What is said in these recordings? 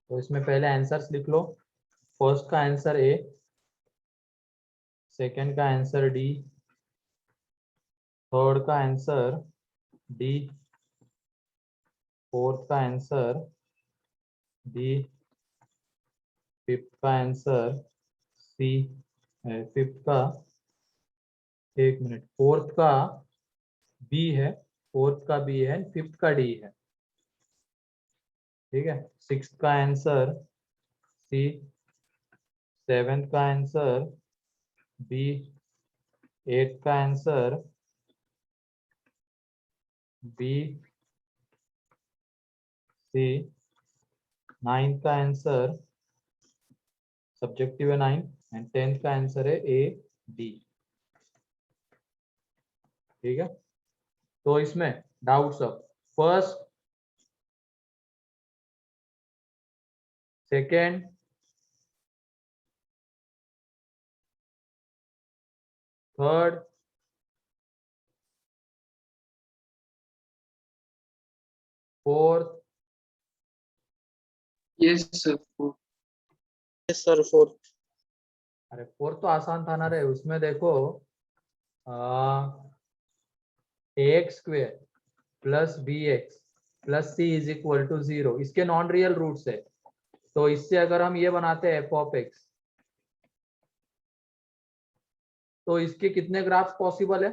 तो इसमें पहले आंसर्स लिख लो। फर्स्ट का आंसर ए, सेकंड का आंसर डी, थर्ड का आंसर डी, फोर्थ का आंसर डी, फिफ्थ का आंसर सी, फिफ्थ का, एक मिनट, फोर्थ का बी है, फोर्थ का बी है, फिफ्थ का डी है। ठीक है। सिक्स्थ का आंसर सी, सेवेंथ का आंसर बी, एट्थ का आंसर बी, सी, नाइन्थ का आंसर सब्जेक्टिव है 9, एंड 10th का आंसर है ए डी। ठीक है। तो इसमें doubts of first, second, third, fourth, yes sir fourth. अरे फोर्थ तो आसान था ना रे, उसमें देखो ax square plus b x plus c is equal to 0, इसके नॉन रियल रूट्स है। तो इससे अगर हम ये बनाते हैं एफ ऑफ एक्स, तो इसके कितने ग्राफ्स पॉसिबल है?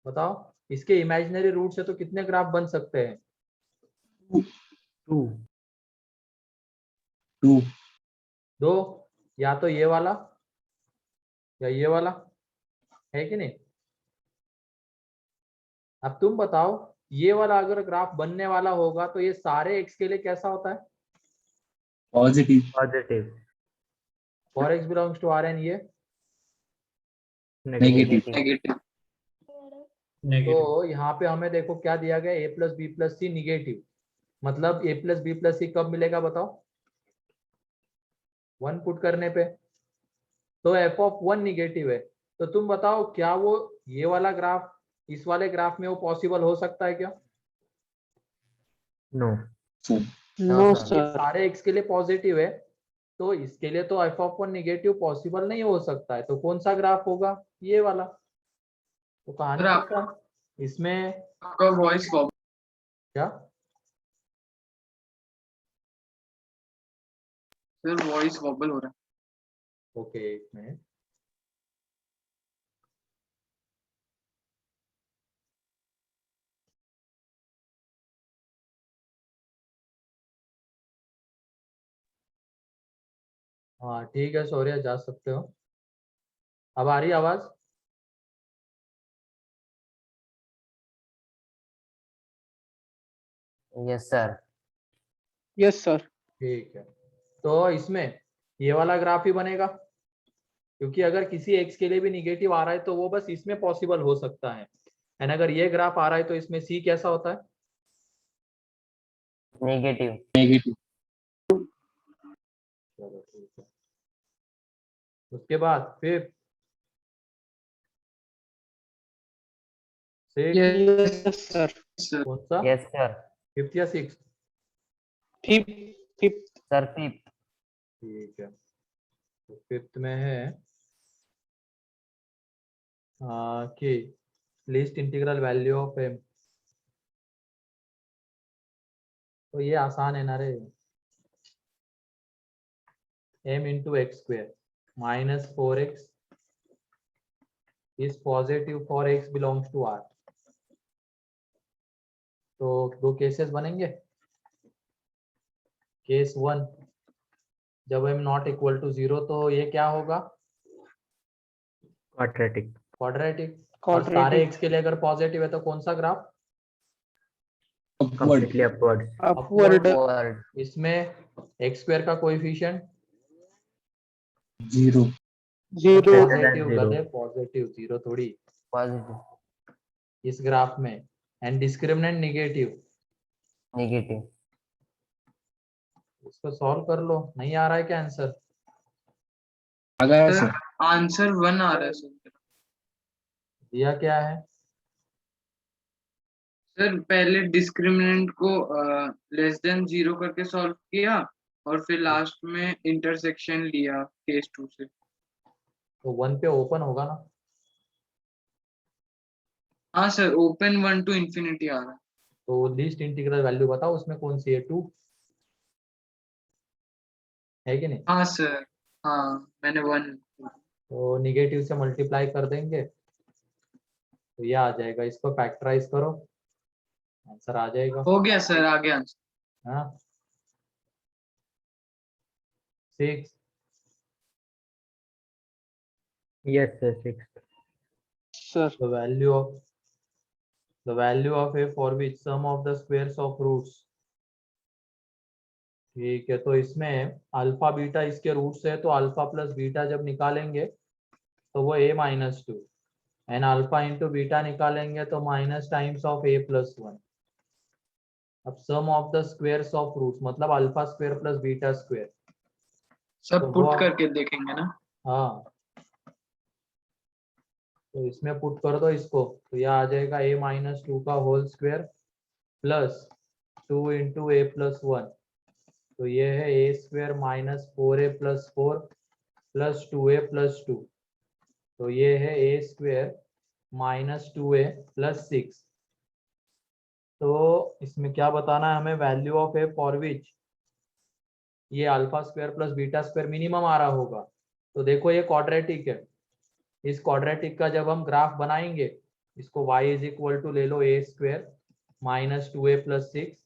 बताओ, इसके इमेजिनरी रूट से तो कितने ग्राफ बन सकते हैं? 2 दो, या तो ये वाला या ये वाला, है कि नहीं? अब तुम बताओ, ये वाला अगर ग्राफ बनने वाला होगा तो ये सारे एक्स के लिए कैसा होता है? Positive. For x belongs to R and ये नेगेटिव। तो यहाँ पे हमें देखो क्या दिया गया, a plus b plus c negative, मतलब a plus b plus c कब मिलेगा बताओ? 1 पुट करने पे। तो एफ ऑफ 1 निगेटिव है, तो तुम बताओ क्या वो ये वाला ग्राफ इस वाले ग्राफ में वो पॉसिबल हो सकता है क्या? नो ये सारे एक्स के लिए पॉजिटिव है, तो इसके लिए तो एफ ऑफ 1 निगेटिव पॉसिबल नहीं हो सकता है। तो कौन सा ग्राफ होगा? ये वाला। तो कहानी खत्म। इसमें आपका वॉइस क्या? सर वॉइस वॉबल हो रहा है। ओके, एक मिनट। हाँ ठीक है सौर्य, जा सकते हो। अब आ रही आवाज? Yes sir. Yes sir. ठीक है। तो इसमें ये वाला ग्राफ ही बनेगा, क्योंकि अगर किसी एक्स के लिए भी निगेटिव आ रहा है तो वो बस इसमें पॉसिबल हो सकता है। एंड अगर ये ग्राफ आ रहा है तो इसमें सी कैसा होता है? नेगेटिव। चलो ठीक है। उसके बाद फिर यस सर। कौन सा? Yes sir. फिफ्थ या सिक्स? Fifth sir fifth. ठीक है। तो फिफ्थ में है कि least integral value of m. तो ये आसान है ना रे, m into x square minus 4x is positive for x belongs to r। तो दो केसेस बनेंगे। केस 1, जब m नॉट इक्वल टू 0 तो ये क्या होगा? क्वाड्रेटिक। और सारे x के लिए अगर पॉजिटिव है तो कौन सा ग्राफ? Completely upward. इसमें x स्क्वायर का कोएफिशिएंट 0। पॉजिटिव गधे, पॉजिटिव 0 थोड़ी पॉजिटिव इस ग्राफ में। And discriminant negative. इसको सॉल्व कर लो। नहीं आ रहा है क्या आंसर? आ गया सर। आंसर 1 आ रहा है सर। दिया क्या है? सर पहले डिस्क्रिमिनेंट को लेस देन 0 करके सॉल्व किया और फिर लास्ट में इंटरसेक्शन लिया केस 2 से। तो 1 पे ओपन होगा ना, हाँ सर, ओपन 1 to infinity आ रहा है। तो लीस्ट इंटीग्रल वैल्यू बताओ उसमें कौन सी है, 2 है कि नहीं? हाँ सर, हाँ मैंने 1। तो निगेटिव से मल्टीप्लाई कर देंगे तो ये आ जाएगा, इसको फैक्टराइज करो, आंसर आ जाएगा। हो गया सर, आ गया आंसर। हाँ 6 Yes, sir. 6. Sir. the value of a for which sum of the squares of roots। ठीक है, तो इसमें अल्फा बीटा इसके रूट्स है, तो अल्फा प्लस बीटा जब निकालेंगे तो वो a minus 2 and alpha into beta निकालेंगे तो minus times of a plus 1। अब sum of the squares of roots मतलब alpha square plus beta square. सब तो पुट वो करके देखेंगे ना। हाँ, तो इसमें पुट कर दो इसको, तो यह आ जाएगा a माइनस 2 का whole square plus 2 into a plus 1। तो ये है a square minus 4a plus 4 plus 2a plus 2। तो ये है a square minus 2a plus 6। तो इसमें क्या बताना है हमें, value of a for which ये alpha square plus beta square minimum आ रहा होगा। तो देखो ये क्वाड्रेटिक है, इस क्वाड्रेटिक का जब हम ग्राफ बनाएंगे, इसको y इज इक्वल टू ले लो ए स्क्वायर माइनस 2a प्लस 6।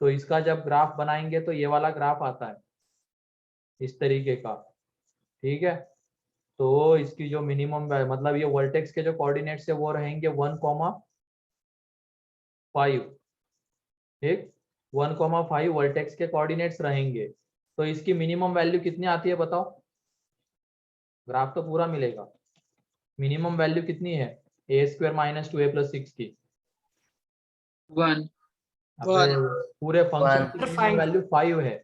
तो इसका जब ग्राफ बनाएंगे तो ये वाला ग्राफ आता है इस तरीके का, ठीक है। तो इसकी जो मिनिमम मतलब ये वर्टेक्स के जो कोऑर्डिनेट्स है वो रहेंगे 1,5, ठीक, 1,5 वर्टेक्स के कोऑर्डिनेट्स रहेंगे। तो इसकी मिनिमम वैल्यू कितनी आती है बताओ, ग्राफ तो पूरा मिलेगा, मिनिमम वैल्यू कितनी है a square minus 2a plus 6 की? 1 अपने पूरे फंक्शन One. की मिनिमम वैल्यू 5 है।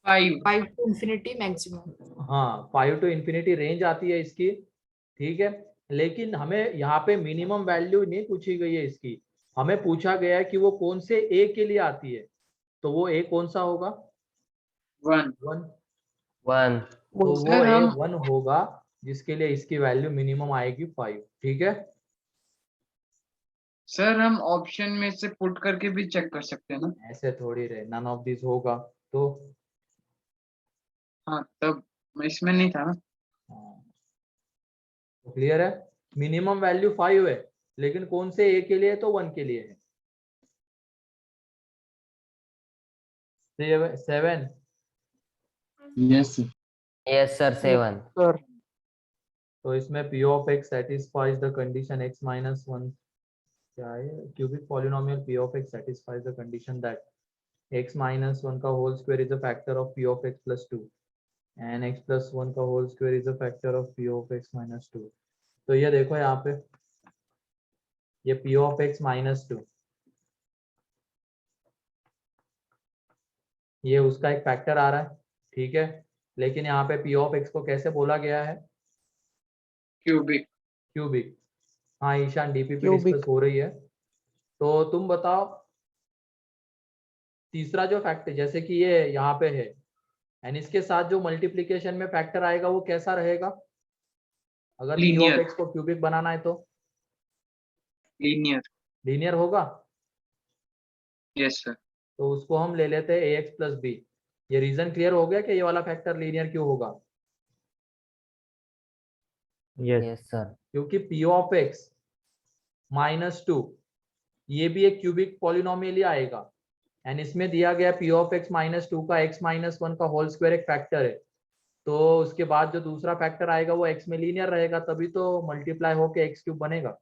5। 5 to infinity maximum। हाँ 5 टू इन्फिनिटी रेंज आती है इसकी, ठीक है। लेकिन हमें यहाँ पे मिनिमम वैल्यू नहीं पूछी गई है इसकी, हमें पूछा गया है कि वो कौन से ए के लिए आती है। तो वो ए कौन सा होगा, 1 1। 1. तो वो सर ए हम 1 होगा जिसके लिए इसकी वैल्यू मिनिमम आएगी 5, ठीक है। सर हम ऑप्शन में से पुट करके भी चेक कर सकते हैं ना। ऐसे थोड़ी रहे, नन ऑफ दिस होगा तो हाँ तब इसमें नहीं था ना। क्लियर है, मिनिमम वैल्यू 5 है लेकिन कौन से ए के लिए, तो 1 के लिए है। 7 यस Yes, sir. 7. Sir. तो इसमें p of x satisfies the condition x minus 1, क्या है, cubic polynomial p of x satisfies the condition that x minus 1 का whole square is a factor of p of x plus 2 and x plus 1 का whole square is a factor of p of x minus 2। तो ये देखो यहाँ पे ये p of x minus 2 ये उसका एक फैक्टर आ रहा है, ठीक है। लेकिन यहाँ पे p of x को कैसे बोला गया है, क्यूबिक। क्यूबिक। हाँ ईशान डीपी पे Cubic. डिस्कस हो रही है। तो तुम बताओ तीसरा जो फैक्टर जैसे कि ये यहाँ पे है एंड इसके साथ जो मल्टीप्लिकेशन में फैक्टर आएगा वो कैसा रहेगा, अगर p of लीनियर। x को क्यूबिक बनाना है तो लीनियर। लीनियर होगा। Yes sir. तो उसको हम ले लेते हैं ax प्लस बी। ये रीजन क्लियर हो गया कि ये वाला फैक्टर लीनियर क्यों होगा, Yes, sir. क्योंकि p of x माइनस 2 ये भी एक क्यूबिक पॉलिनोमियल ही आएगा एंड इसमें दिया गया p of x माइनस 2 का x माइनस 1 का होल स्क्वायर एक फैक्टर है। तो उसके बाद जो दूसरा फैक्टर आएगा वो x में लीनियर रहेगा, तभी तो मल्टीप्लाई होके x क्यूब बनेगा।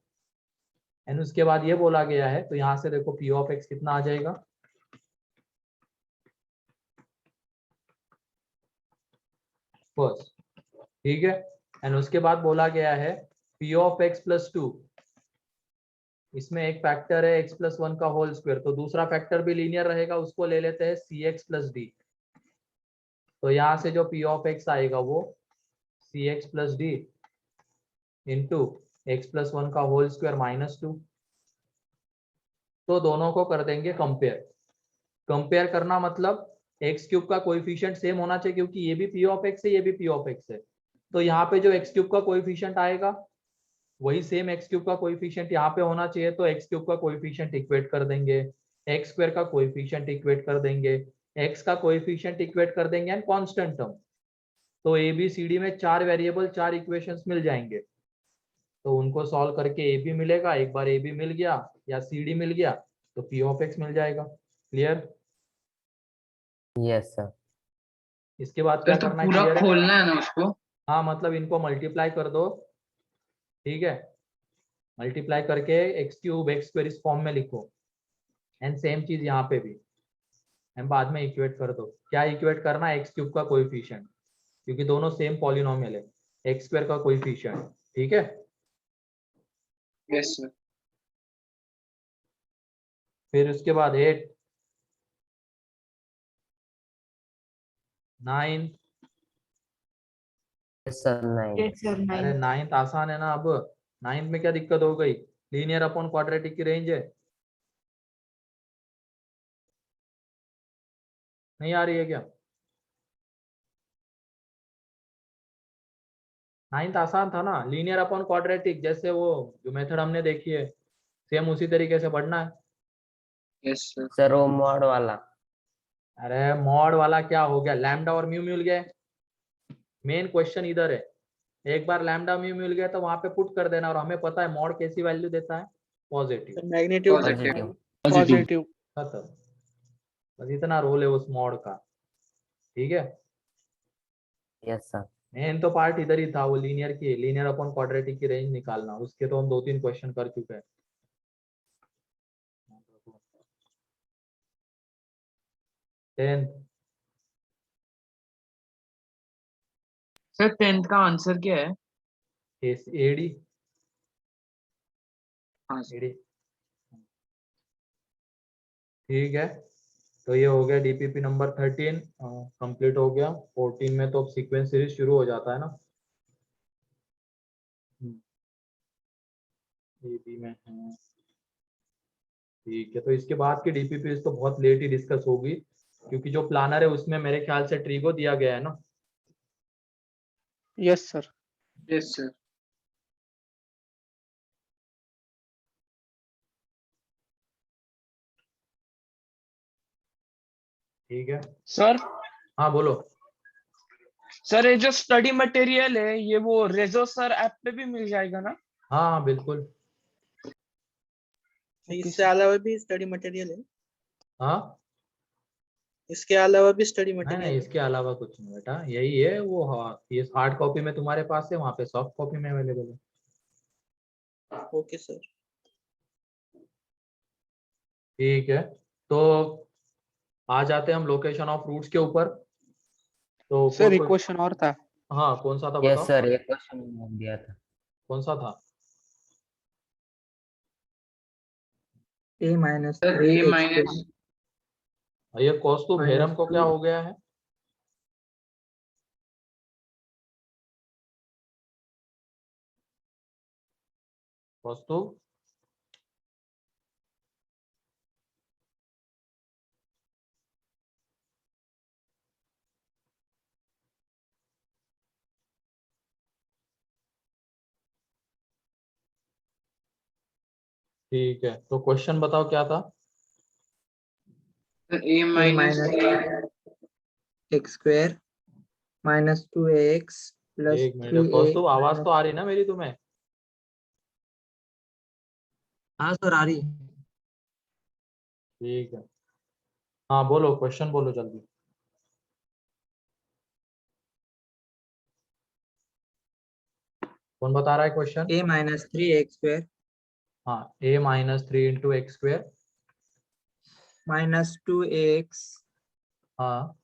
एंड उसके बाद ये बोला गया है, तो यहाँ से देखो p of x कितना आ जाएगा, फर्स्ट, ठीक है। एंड उसके बाद बोला गया है p of x प्लस 2, इसमें एक फैक्टर है x प्लस 1 का होल स्क्वायर, तो दूसरा फैक्टर भी लीनियर रहेगा, उसको ले लेते हैं cx प्लस d। तो यहाँ से जो p of x आएगा वो cx plus d into x plus 1 का होल स्क्वायर माइनस 2। तो दोनों को कर देंगे कंपेयर। कंपेयर करना मतलब एक्स क्यूब का कोएफिशिएंट सेम होना चाहिए, क्योंकि ये भी पी ऑफ एक्स है, ये भी पी ऑफ एक्स है। तो यहाँ पे जो एक्स क्यूब का कोएफिशिएंट आएगा वही सेम एक्स क्यूब का कोएफिशिएंट यहाँ पे होना चाहिए। तो एक्स क्यूब का कोएफिशिएंट इक्वेट कर देंगे, एक्स स्क्वायर का कोएफिशिएंट इक्वेट कर देंगे, एक्स का कोएफिशिएंट इक्वेट कर देंगे एंड कांस्टेंट टर्म। तो ए बी सी डी में 4 वेरिएबल 4 इक्वेशंस मिल जाएंगे। तो उनको सॉल्व करके ए बी मिलेगा, एक बार ए बी मिल गया या सी डी मिल गया तो पी ऑफ एक्स मिल जाएगा। क्लियर? Yes sir. इसके बाद क्या सर तो करना है? पूरा क्लियर है? खोलना है ना उसको? हाँ, मतलब इनको मल्टीप्लाई कर दो, ठीक है। मल्टीप्लाई करके एक्स क्यूब एक्स स्क्वायर इस फॉर्म में लिखो एंड सेम चीज यहाँ पे भी एंड बाद में इक्वेट कर दो। क्या इक्वेट करना है? एक्स क्यूब का कोएफिशिएंट, क्योंकि दोनों सेम पॉलिनोमियल है। एक्स स्क्वायर का कोएफिशिएंट, ठीक है। Yes sir. फिर उसके बाद 8 9। Yes sir 9। Yes, sir. अरे 9. 9th आसान है ना। अब 9th में क्या दिक्कत हो गई? लीनियर अपॉन क्वाड्रेटिक की रेंज है, नहीं आ रही है क्या? 9th आसान था ना, लीनियर अपॉन क्वाड्रेटिक, जैसे वो जो मेथड हमने देखी है सेम उसी तरीके से पढ़ना है। Yes sir. सर वो मॉड वाला। अरे मॉड वाला क्या हो गया? लैम्डा और म्यू मिल गए। मेन क्वेश्चन इधर है, एक बार लैम्डा म्यू मिल गया तो वहां पे पुट कर देना। और हमें पता है मॉड कैसी वैल्यू देता है? पॉजिटिव। Magnitude positive. पॉजिटिव। खत्म। बस इतना रोल है उस मॉड का, ठीक है। Yes sir. मेन तो पार्ट इधर ही था, वो लीनियर की, लीनियर अपॉन क्वाड्रेटिक की रेंज निकालना। उसके तो हम 2-3 क्वेश्चन कर चुके हैं। टेंथ सर 10th का आंसर क्या है? एडी। हाँ सर। एडी, ठीक है। तो ये हो गया डीपीपी नंबर 13 कंप्लीट हो गया। 14 में तो अब सीक्वेंस सीरीज शुरू हो जाता है ना। एबी में है, ठीक है। तो इसके बाद की डीपीपी तो बहुत लेट ही डिस्कस होगी, क्योंकि जो प्लानर है उसमें मेरे ख्याल से ट्रीगो दिया गया है ना। Yes sir. Yes sir. ठीक है, सर हाँ बोलो। सर ये जो स्टडी मटेरियल है ये वो रेजो सर ऐप पे भी मिल जाएगा ना? हाँ हाँ बिल्कुल। इससे अलावा भी स्टडी मटेरियल है? हाँ इसके अलावा भी स्टडी नहीं मटेरियल नहीं, है? इसके अलावा कुछ नहीं बेटा, यही है वो। हाँ, ये हार्ड कॉपी में तुम्हारे पास है, वहाँ पे सॉफ्ट कॉपी में अवेलेबल है। Okay sir. ठीक है, तो आ जाते हैं हम लोकेशन ऑफ रूट्स के ऊपर। तो सर एक कोई क्वेश्चन और था। हाँ, कौन सा था यस बताओ? सर, ये क्वेश्चन दिया था। कौन सा था? ए माइनस सर थ्री ए एक्स माइनस ये कौस्तुभ माइनस हेरम को क्या 2 हो गया है? कौस्तुभ, ठीक है। तो क्वेश्चन बताओ क्या था? A a minus minus x square minus 2x plus एक मिनट 3a कौस्तुभ, आवाज तो आ रही ना मेरी तुम्हें? हाँ सर आ रही है। ठीक है, हाँ बोलो, क्वेश्चन बोलो जल्दी। कौन बता रहा है question? A minus 3x square हाँ, a minus 3 into x square. Minus 2ax हाँ,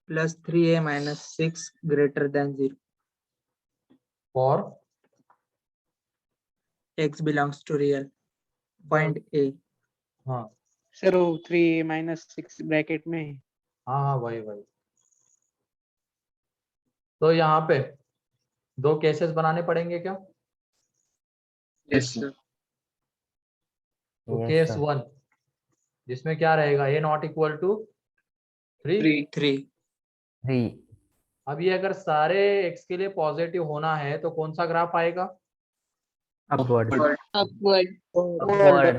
plus 3a minus 6 greater than 0 for x belongs to real point a। हाँ सर वो 3 - 6 ब्रैकेट में है। हाँ हाँ, वही वही। तो यहाँ पे 2 केसेस बनाने पड़ेंगे क्या? Yes sir. तो Yes, केस sir. 1 जिसमें क्या रहेगा, ए नॉट इक्वल टू 3। 3 3 3. अब ये अगर सारे एक्स के लिए पॉजिटिव होना है तो कौन सा ग्राफ आएगा, अपवर्ड Upward. Upward.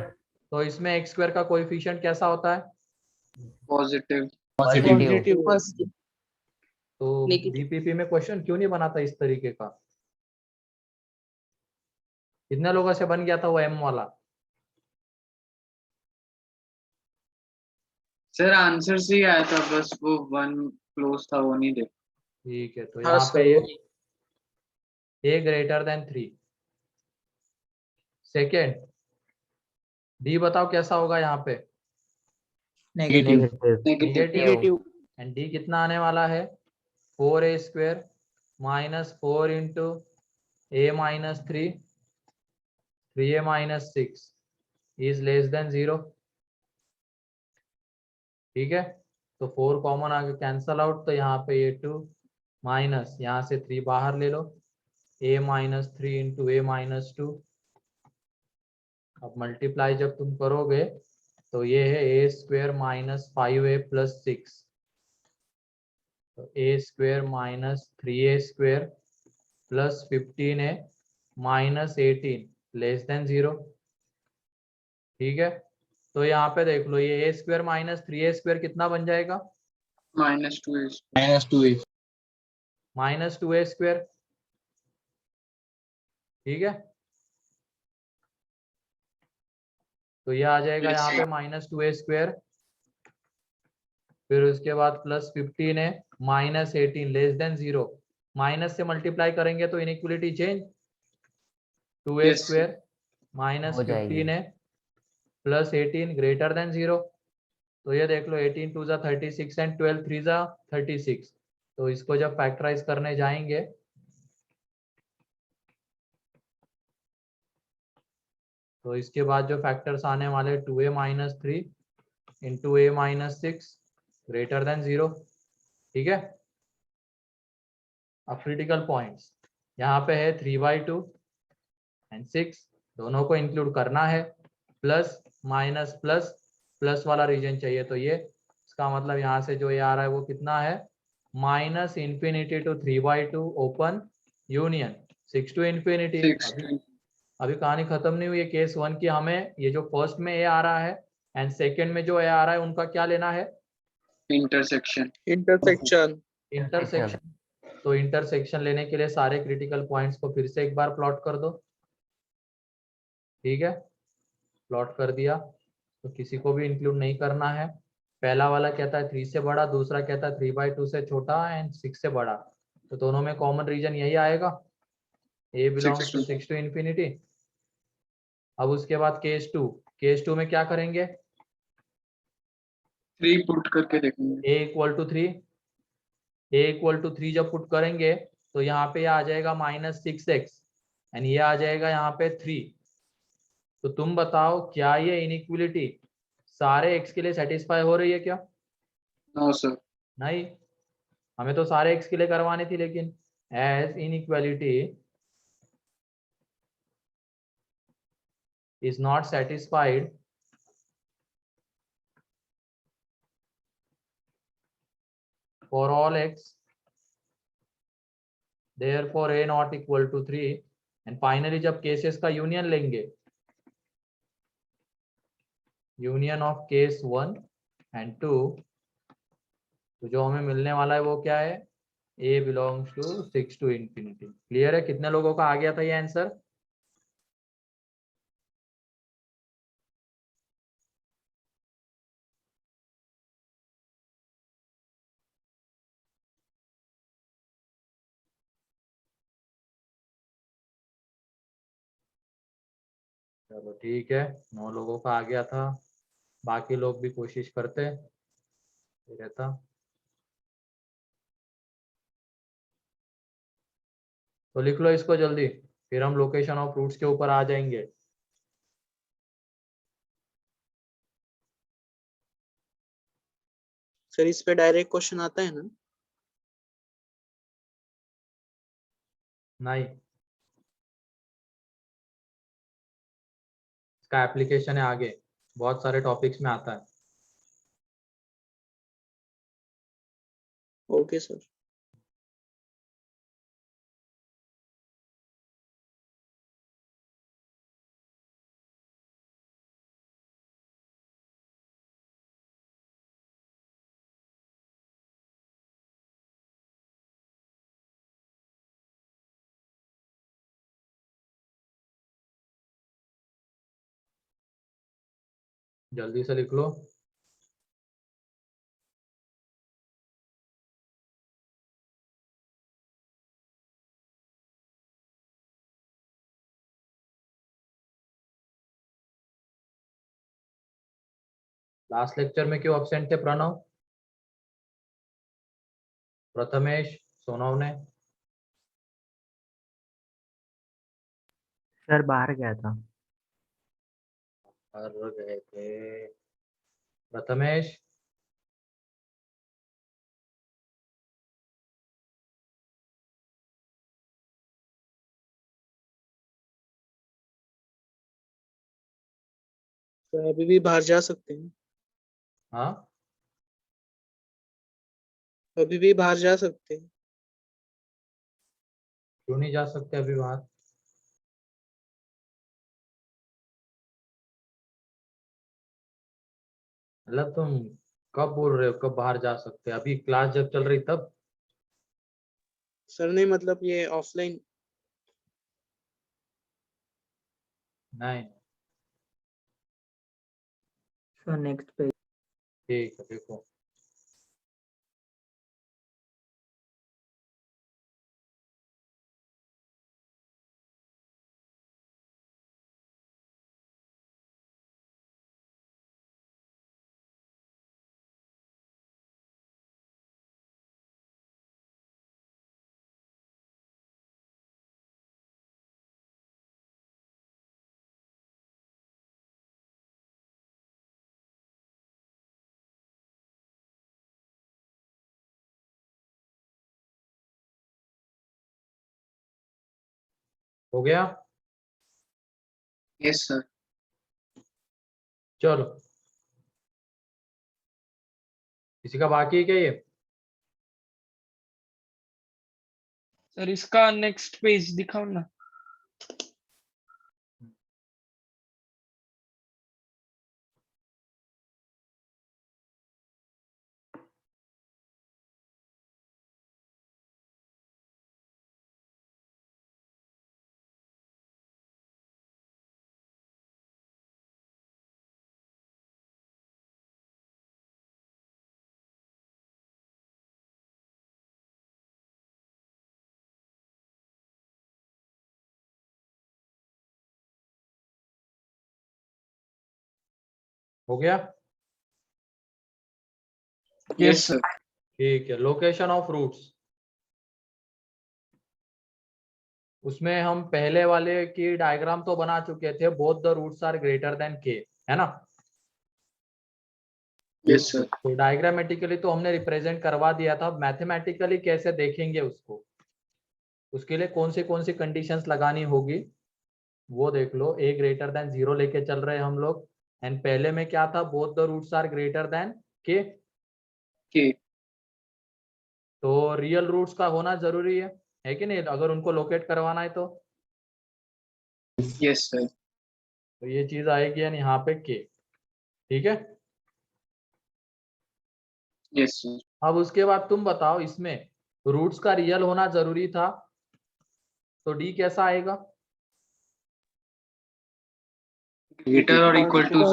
तो इसमें एक्स स्क्वायर का कोएफिशिएंट कैसा होता है, पॉजिटिव Positive. Positive. Positive. तो Negative. बीपीपी में क्वेश्चन क्यों नहीं बनाता इस तरीके का, कितने लोगों से बन गया था वो एम वाला, सर आंसर से ही आया था, बस वो 1 क्लोज था वो नहीं देख। ठीक है। तो हाँ यहाँ पे सर, ए ग्रेटर देन 3। सेकेंड डी बताओ कैसा होगा यहाँ पे, negative Negative. Negative, Negative. And D कितना आने वाला है, 4a square minus 4 into A minus 3 3a minus 6 is less than 0। ठीक है, तो 4 कॉमन आगे कैंसल आउट, तो यहाँ पे ये 2 माइनस यहाँ से 3 बाहर ले लो, a minus 3 into A minus 2। अब मल्टीप्लाई जब तुम करोगे तो ये है a square minus 5a plus 6, तो a square minus 3a square plus 15a minus 18 less than 0। ठीक है, तो यहाँ पे देख लो ये ए स्क्वायर माइनस 3a स्क्वायर कितना बन जाएगा, -2 माइनस 2a स्क्वायर। ठीक है, तो ये आ जाएगा Yes, यहाँ sir. पे माइनस 2a स्क्वायर, फिर उसके बाद plus 15 minus 18 less than 0। Minus से मल्टीप्लाई करेंगे तो inequality change, 2a Yes, sir. Square minus हो जाएगी। 15 प्लस 18 ग्रेटर देन 0। तो ये देख लो 18 2 जा 36 एंड 12 3 जा 36। तो इसको जब फैक्टराइज करने जाएंगे तो इसके बाद जो फैक्टर्स आने वाले 2a माइनस 3 इंटू ए माइनस 6 ग्रेटर देन 0। ठीक है, अब क्रिटिकल पॉइंट्स यहाँ पे है 3/2 एंड 6 दोनों को इंक्लूड करना है, प्लस माइनस प्लस प्लस वाला रीजन चाहिए, तो ये इसका मतलब यहाँ से जो ये आ रहा है वो कितना है, minus infinity to 3/2 open union 6 to infinity. 6 अभी कहानी खत्म नहीं हुई है केस 1 की, हमें ये जो फर्स्ट में ए आ रहा है एंड सेकंड में जो ए आ रहा है उनका क्या लेना है, इंटरसेक्शन इंटरसेक्शन। तो इंटरसेक्शन लेने के लिए सारे क्रिटिकल पॉइंट्स को फिर से एक बार प्लॉट कर दो। ठीक है, प्लॉट कर दिया, तो किसी को भी इंक्लूड नहीं करना है। पहला वाला कहता है 3 से बड़ा, दूसरा कहता है 3/2 से छोटा एंड 6 से बड़ा, तो दोनों में कॉमन रीजन यही आएगा, ए बिलोंग्स टू 6 टू इंफिनिटी। अब उसके बाद केस 2 में क्या करेंगे, 3 पुट करके देखेंगे। A equal to 3, a equal to 3 जब पुट करेंगे तो यहाँ पे आ जाएगा -6x एंड ये आ जाएगा यहाँ पे 3। तो तुम बताओ क्या ये इनइक्वलिटी सारे x के लिए सेटिस्फाई हो रही है क्या, नो सर, नहीं, हमें तो सारे x के लिए करवानी थी, लेकिन as inequality is not satisfied for all x, therefore a not equal to 3 and finally जब केसेस का यूनियन लेंगे, यूनियन ऑफ केस 1 एंड 2, तो जो हमें मिलने वाला है वो क्या है, a belongs to 6 to infinity। Clear है, कितने लोगों का आ गया था ये आंसर, चलो ठीक है, 9 लोगों का आ गया था, बाकी लोग भी कोशिश करते रहता। तो लिख लो इसको जल्दी, फिर हम लोकेशन ऑफ रूट्स के ऊपर आ जाएंगे। सर इस पे डायरेक्ट क्वेश्चन आता है ना? नहीं, इसका एप्लीकेशन है आगे। बहुत सारे टॉपिक्स में आता है। Okay sir. जल्दी से लिख लो। लास्ट लेक्चर में क्यों एब्सेंट थे प्रणव, प्रथमेश, सोनव ने? सर बाहर गया था। और गए थे प्रथमेश? तो अभी भी बाहर जा सकते हैं। हाँ, अभी भी बाहर जा सकते हैं। क्यों नहीं जा सकते अभी बाहर? मतलब तुम कब बोल रहे हो कब बाहर जा सकते? अभी क्लास जब चल रही तब? सर नहीं मतलब ये ऑफलाइन। नहीं। Sir next page. ठीक है, देखो हो गया। Yes sir. चलो, किसी का बाकी है क्या ये? सर इसका नेक्स्ट पेज दिखाओ ना। हो गया। Yes sir. ठीक है, लोकेशन ऑफ रूट्स। उसमें हम पहले वाले की डायग्राम तो बना चुके थे, both the roots are greater than k, है ना? Yes sir. तो डायग्रामेटिकली तो हमने रिप्रेजेंट करवा दिया था, मैथमेटिकली कैसे देखेंगे उसको, उसके लिए कौन सी कंडीशंस लगानी होगी वो देख लो। ए ग्रेटर देन 0 लेके चल रहे हैं हम लोग, एंड पहले में क्या था, both the roots are greater than k. K. तो रियल रूट्स का होना जरूरी है कि नहीं, अगर उनको लोकेट करवाना है तो? Yes sir. तो ये चीज आएगी यानी यहाँ पे के। ठीक है, यस सर। अब उसके बाद तुम बताओ, इसमें रूट्स का रियल होना जरूरी था, तो डी कैसा आएगा? ग्रेटर और इक्वल टू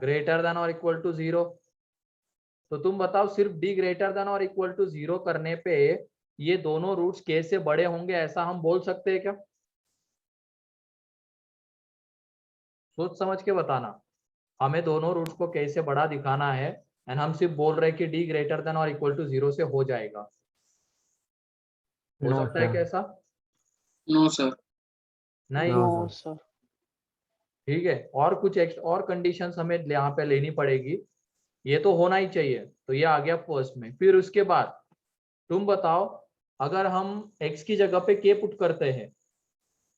ग्रेटर देन और इक्वल टू 0। तो तुम बताओ, सिर्फ डी ग्रेटर देन और इक्वल टू 0 करने पे ये दोनों रूट्स के से बड़े होंगे, ऐसा हम बोल सकते हैं क्या? सोच समझ के बताना, हमें दोनों रूट्स को कैसे बड़ा दिखाना है, एंड हम सिर्फ बोल रहे हैं कि डी ग्रेटर देन और इक्वल टू 0 से हो जाएगा। हो नो सकता है सर। कैसा? No sir. नहीं। No no sir. सर। ठीक है, और कुछ और कंडीशंस हमें यहाँ पे लेनी पड़ेगी, ये तो होना ही चाहिए। तो ये आ गया फर्स्ट में। फिर उसके बाद तुम बताओ, अगर हम x की जगह पे k पुट करते हैं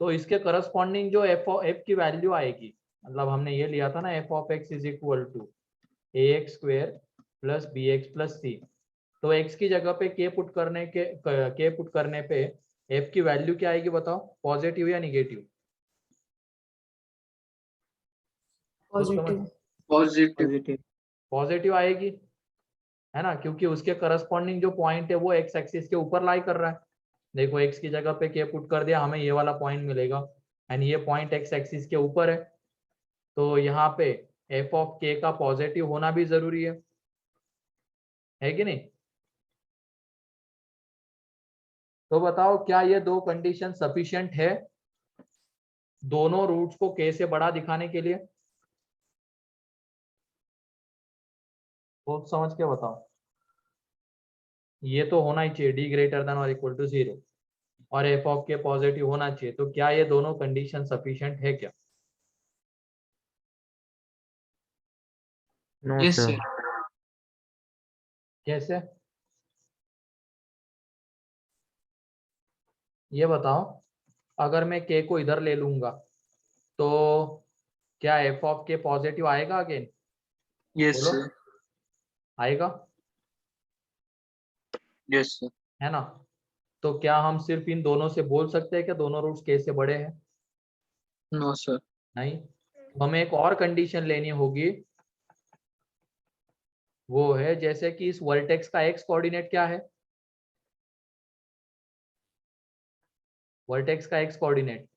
तो इसके करस्पॉन्डिंग जो f की वैल्यू आएगी मतलब हमने ये लिया था ना f of x is equal to a x square plus b x plus c. तो एक्स की जगह पे के पुट करने पे एफ की वैल्यू क्या आएगी बताओ, पॉजिटिव या negative? Positive. Positive. Positive. Positive आएगी, है ना, क्योंकि उसके करस्पॉन्डिंग जो पॉइंट है वो एक्स एक्सिस के ऊपर लाई कर रहा है। देखो एक्स की जगह पे के पुट कर दिया, हमें ये वाला पॉइंट मिलेगा एंड ये पॉइंट एक्स एक्सिस के ऊपर है। तो यहाँ पे एफ ऑफ के का पॉजिटिव होना भी जरूरी है कि नहीं? तो बताओ क्या ये दो कंडीशन सफिशिएंट है दोनों रूट्स को के से बड़ा दिखाने के लिए? तो समझ के बताओ। ये तो होना ही चाहिए डी ग्रेटर देन और इक्वल टू 0 और एफ ऑफ के पॉजिटिव होना चाहिए। तो क्या ये दोनों कंडीशन सफिशिएंट है क्या? No yes sir. सर। कैसे? ये बताओ, अगर मैं के को इधर ले लूंगा तो क्या एफ ऑफ के पॉजिटिव आएगा अगेन? यस बोलो, सर। आएगा, यस सर। है ना? तो क्या हम सिर्फ इन दोनों से बोल सकते हैं कि दोनों रूट्स के से बड़े हैं? No sir. नहीं, तो हमें एक और कंडीशन लेनी होगी। वो है जैसे कि इस वर्टेक्स का एक्स कोऑर्डिनेट क्या है? वर्टेक्स का एक्स कोऑर्डिनेट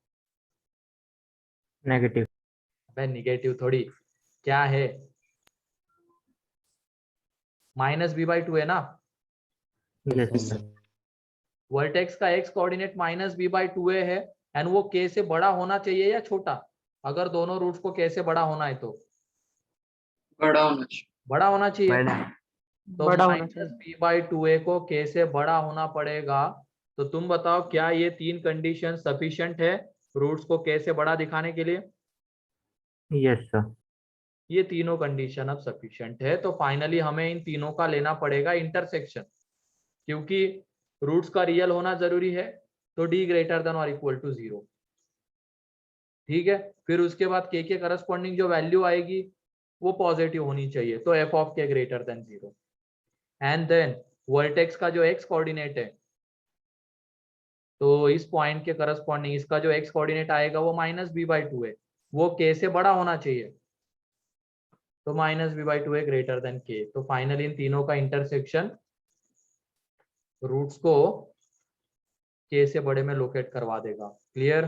नेगेटिव। निगेटिव थोड़ी, क्या है? -b/2 है ना? Yes sir. वर्टेक्स का एक्स कोऑर्डिनेट -b/2 है एंड वो के से बड़ा होना चाहिए या छोटा? अगर दोनों रूट्स को के से बड़ा होना है तो बड़ा होना चाहिए। बड़ा होना चाहिए। बड़ा। तो बड़ा होना चाहिए। -b/2 को के से बड़ा होना पड़ेगा। तो तुम बताओ क्या ये तीन कंडीशन सफिशिएंट है रूट्स को के से बड़ा दिखाने के लिए? Yes sir. ये तीनों कंडीशन अब सफिशिएंट है। तो फाइनली हमें इन तीनों का लेना पड़ेगा इंटरसेक्शन, क्योंकि रूट्स का रियल होना जरूरी है। तो डी ग्रेटर देन और इक्वल टू 0, ठीक है। फिर उसके बाद के करस्पॉन्डिंग जो वैल्यू आएगी वो पॉजिटिव होनी चाहिए, तो f of k greater than 0 and then vertex का जो एक्स कोऑर्डिनेट है, तो इस पॉइंट के करस्पॉन्डिंग इसका जो एक्स कोऑर्डिनेट आएगा वो -b/2 है, वो के से बड़ा होना चाहिए। तो -b/2 है ग्रेटर देन के। तो फाइनली इन तीनों का इंटरसेक्शन रूट्स को के से बड़े में लोकेट करवा देगा। क्लियर?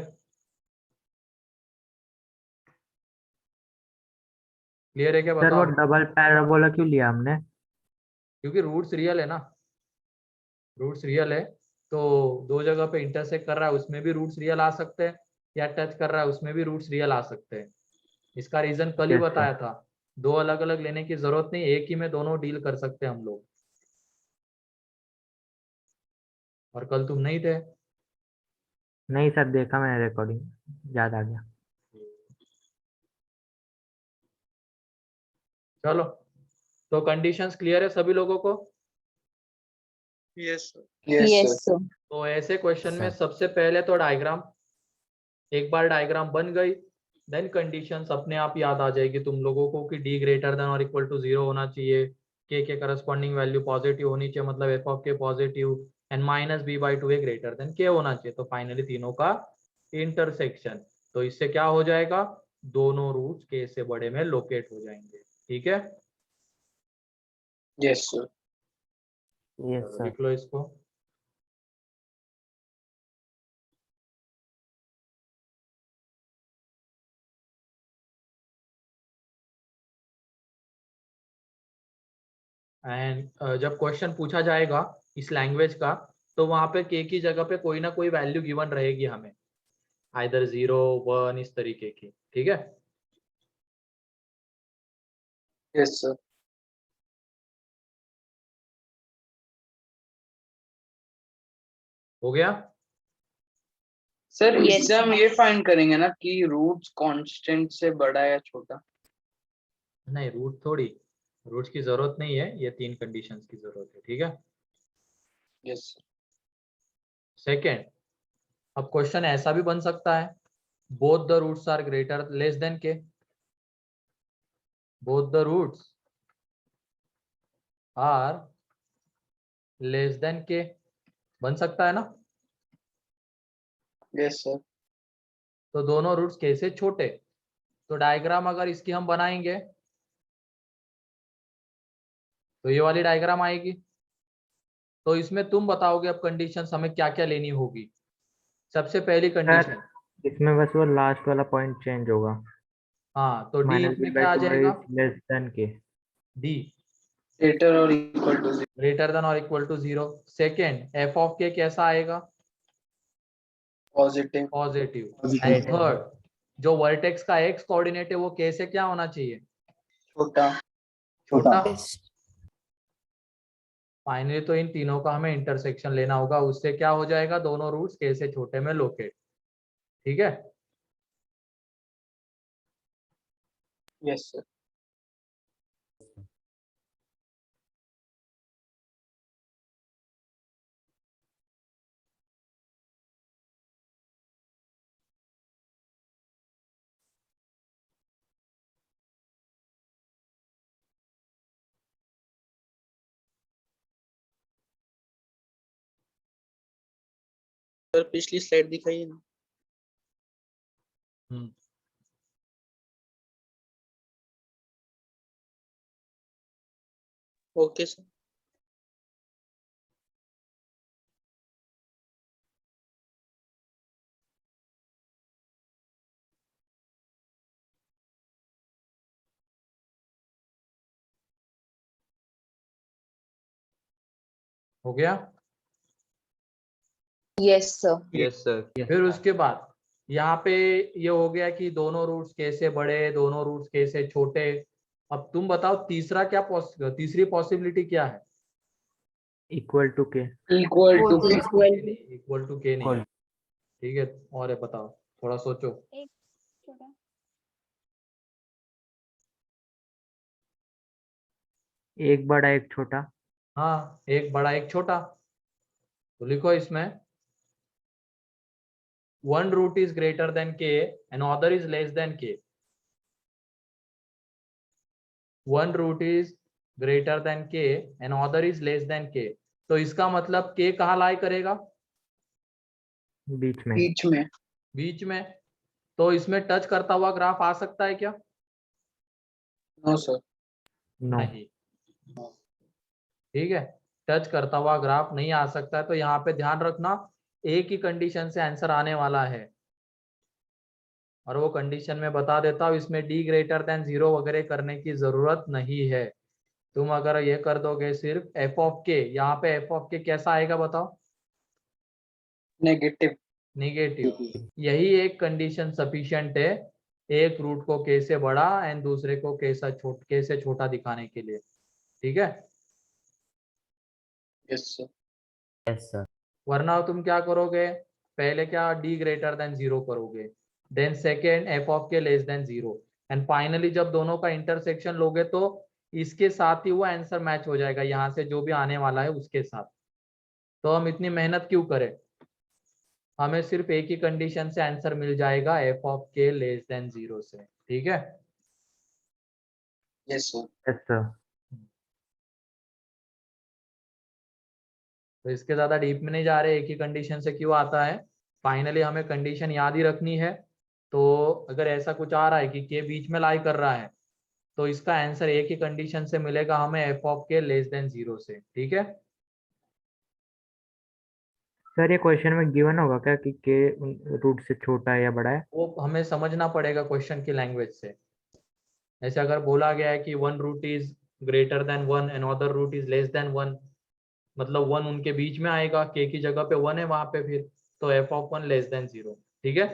क्लियर है क्या सर वो बताओ? डबल पैराबोला क्यों लिया हमने? क्योंकि रूट्स रियल है ना, रूट्स रियल है तो दो जगह पे इंटरसेक्ट कर रहा है उसमें भी रूट्स रियल आ सकते हैं, या टच कर रहा है उसमें भी रूट्स रियल आ सकते हैं। इसका रीजन कल ही यस सर। बताया था, दो अलग अलग लेने की जरूरत नहीं, एक ही में दोनों डील कर सकते हैं हम लोग। और कल तुम नहीं थे। नहीं सर, देखा मैंने रिकॉर्डिंग, याद आ गया। चलो, तो कंडीशंस क्लियर है सभी लोगों को? Yes sir. Yes sir. तो ऐसे क्वेश्चन में सर। सबसे पहले तो डायग्राम, एक बार डायग्राम बन गई देन कंडीशंस अपने आप याद आ जाएगी तुम लोगों को कि डी ग्रेटर देन और इक्वल टू 0 होना चाहिए, के करस्पॉन्डिंग वैल्यू पॉजिटिव होनी चाहिए, मतलब एफ ऑफ के positive and -b/2 A greater than के होना चाहिए। तो फाइनली तीनों का इंटरसेक्शन, तो इससे क्या हो जाएगा, दोनों रूट्स के से बड़े में लोकेट हो जाएंगे। ठीक है, यस सर। यस चलो सर। लिख लो इसको। एंड जब क्वेश्चन पूछा जाएगा इस लैंग्वेज का, तो वहां पे के की जगह पे कोई ना कोई वैल्यू गिवन रहेगी हमें, आइदर 0 1 इस तरीके की। ठीक है, यस सर। हो गया? सर इससे हम ये फाइंड करेंगे ना कि रूट्स कांस्टेंट से बड़ा है या छोटा? नहीं, रूट थोड़ी, रूट्स की जरूरत नहीं है, ये तीन कंडीशंस की जरूरत है। ठीक है, यस सर। सेकेंड, अब क्वेश्चन ऐसा भी बन सकता है both the roots are greater less than k, both the roots are less than k, बन सकता है ना? Yes sir. तो दोनों रूट्स k से छोटे, तो डायग्राम अगर इसकी हम बनाएंगे तो ये वाली डायग्राम आएगी। तो इसमें तुम बताओगे अब कंडीशंस हमें क्या क्या लेनी होगी। सबसे पहली कंडीशन, इसमें बस वो लास्ट वाला पॉइंट चेंज होगा। हाँ तो डी माइनस बी इसमें बाई क्या आ टू जाएगा? Is less than k. D greater और इक्वल टू 0। ग्रेटर देन और equal to 0। Second, f of k कैसा आएगा? पॉजिटिव। पॉजिटिव। एंड थर्ड, जो वर्टेक्स का एक्स कोऑर्डिनेट है वो कैसे क्या होना चाहिए? छोटा। छोटा। Yes. फाइनली तो इन तीनों का हमें इंटरसेक्शन लेना होगा, उससे क्या हो जाएगा? दोनों रूट्स के से छोटे में लोकेट। ठीक है। Yes sir. सर पिछली स्लाइड दिखाइए ना। Okay sir. हो गया। Yes, sir. Yes sir. फिर उसके बाद यहाँ पे ये हो गया कि दोनों रूट्स कैसे बड़े, दोनों रूट्स कैसे छोटे। अब तुम बताओ तीसरा क्या तीसरी पॉसिबिलिटी क्या है? Equal to k. Equal to Both equal. Equal to k नहीं। ठीक है, और है बताओ, थोड़ा सोचो। एक बड़ा एक छोटा। हाँ, एक बड़ा एक छोटा। तो लिखो इसमें one root is greater than k and other is less than k. One root is greater than k and other is less than k. तो इसका मतलब k कहाँ लाई करेगा? बीच में। बीच में। बीच में। तो इसमें टच करता हुआ ग्राफ आ सकता है क्या? No sir. नो। नहीं। ठीक है, टच करता हुआ ग्राफ नहीं आ सकता है। तो यहाँ पे ध्यान रखना, एक ही कंडीशन से आंसर आने वाला है, और वो कंडीशन में बता देता हूँ। इसमें डी ग्रेटर देन 0 वगैरह करने की जरूरत नहीं है। तुम अगर ये कर दोगे सिर्फ एफ ऑफ के, यहाँ पे एफ ऑफ के कैसा आएगा बताओ? नेगेटिव। निगेटिव। यही एक कंडीशन सफिशिएंट है एक रूट को के से बड़ा एंड दूसरे को के से छोटा दिखाने के लिए। ठीक है। Yes sir. Yes sir. वरना तुम क्या करोगे? पहले क्या डी ग्रेटर देन 0 करोगे, देन सेकेंड एफ ऑफ के लेस देन 0, एंड फाइनली जब दोनों का इंटरसेक्शन लोगे तो इसके साथ ही वो आंसर मैच हो जाएगा, यहाँ से जो भी आने वाला है उसके साथ। तो हम इतनी मेहनत क्यों करें? हमें सिर्फ एक ही कंडीशन से आंसर मिल जाएगा, एफ ऑफ के लेस देन 0 से। ठीक है। Yes sir. Yes sir. तो इसके ज्यादा डीप में नहीं जा रहे, एक ही कंडीशन से क्यों आता है। फाइनली हमें कंडीशन याद ही रखनी है। तो अगर ऐसा कुछ आ रहा है कि के बीच में लाई कर रहा है, तो इसका आंसर एक ही कंडीशन से मिलेगा हमें, एफ ऑफ के लेस देन 0 से। ठीक है। सर ये क्वेश्चन में गिवन होगा क्या कि के रूट से छोटा है या बड़ा है? वो हमें समझना पड़ेगा क्वेश्चन की लैंग्वेज से। ऐसे अगर बोला गया है कि one root is greater than 1 and other root is less than 1, मतलब 1 उनके बीच में आएगा, के की जगह पे 1 है वहां पे, फिर तो एफ ऑफ 1 लेस देन 0। ठीक है।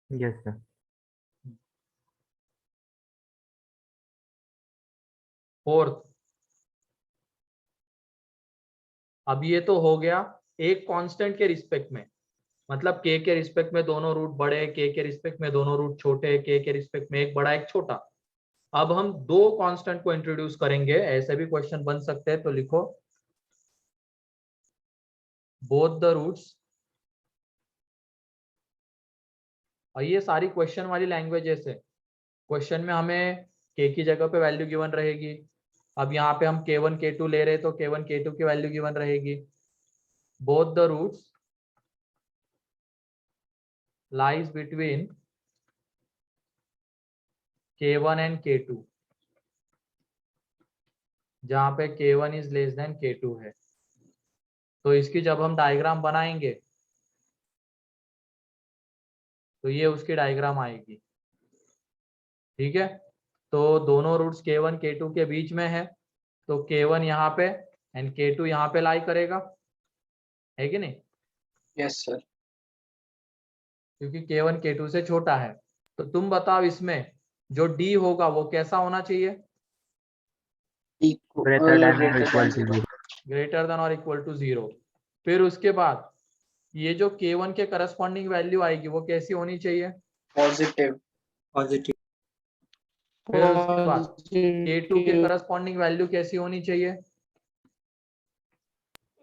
Yes sir. फोर्थ, अब ये तो हो गया एक कांस्टेंट के रिस्पेक्ट में, मतलब के रिस्पेक्ट में दोनों रूट बड़े, के रिस्पेक्ट में दोनों रूट छोटे, के रिस्पेक्ट में एक बड़ा एक छोटा। अब हम दो कांस्टेंट को इंट्रोड्यूस करेंगे, ऐसे भी क्वेश्चन बन सकते हैं। तो लिखो बोथ द रूट्स, और ये सारी क्वेश्चन वाली लैंग्वेजेस है। क्वेश्चन में हमें k की जगह पे वैल्यू गिवन रहेगी। अब यहाँ पे हम k1 k2 ले रहे तो k1 k2 की वैल्यू गिवन रहेगी। Both the roots lies between k1 and k2, जहाँ पे k1 is less then k2 है। तो इसकी जब हम डायग्राम बनाएंगे तो ये उसकी डायग्राम आएगी। ठीक है, तो दोनों रूट्स k1 k2 के बीच में है, तो k1 यहाँ पे एंड k2 यहाँ पे लाई करेगा, है कि नहीं? Yes sir. क्योंकि k1 k2 से छोटा है। तो तुम बताओ इसमें जो d होगा वो कैसा होना चाहिए? ग्रेटर देन और इक्वल टू 0। ग्रेटर देन और इक्वल टू 0। फिर उसके बाद ये जो k1 के करस्पॉन्डिंग वैल्यू आएगी वो कैसी होनी चाहिए? पॉजिटिव। पॉजिटिव। फिर उसके बाद k2 के करस्पॉन्डिंग वैल्यू कैसी होनी चाहिए?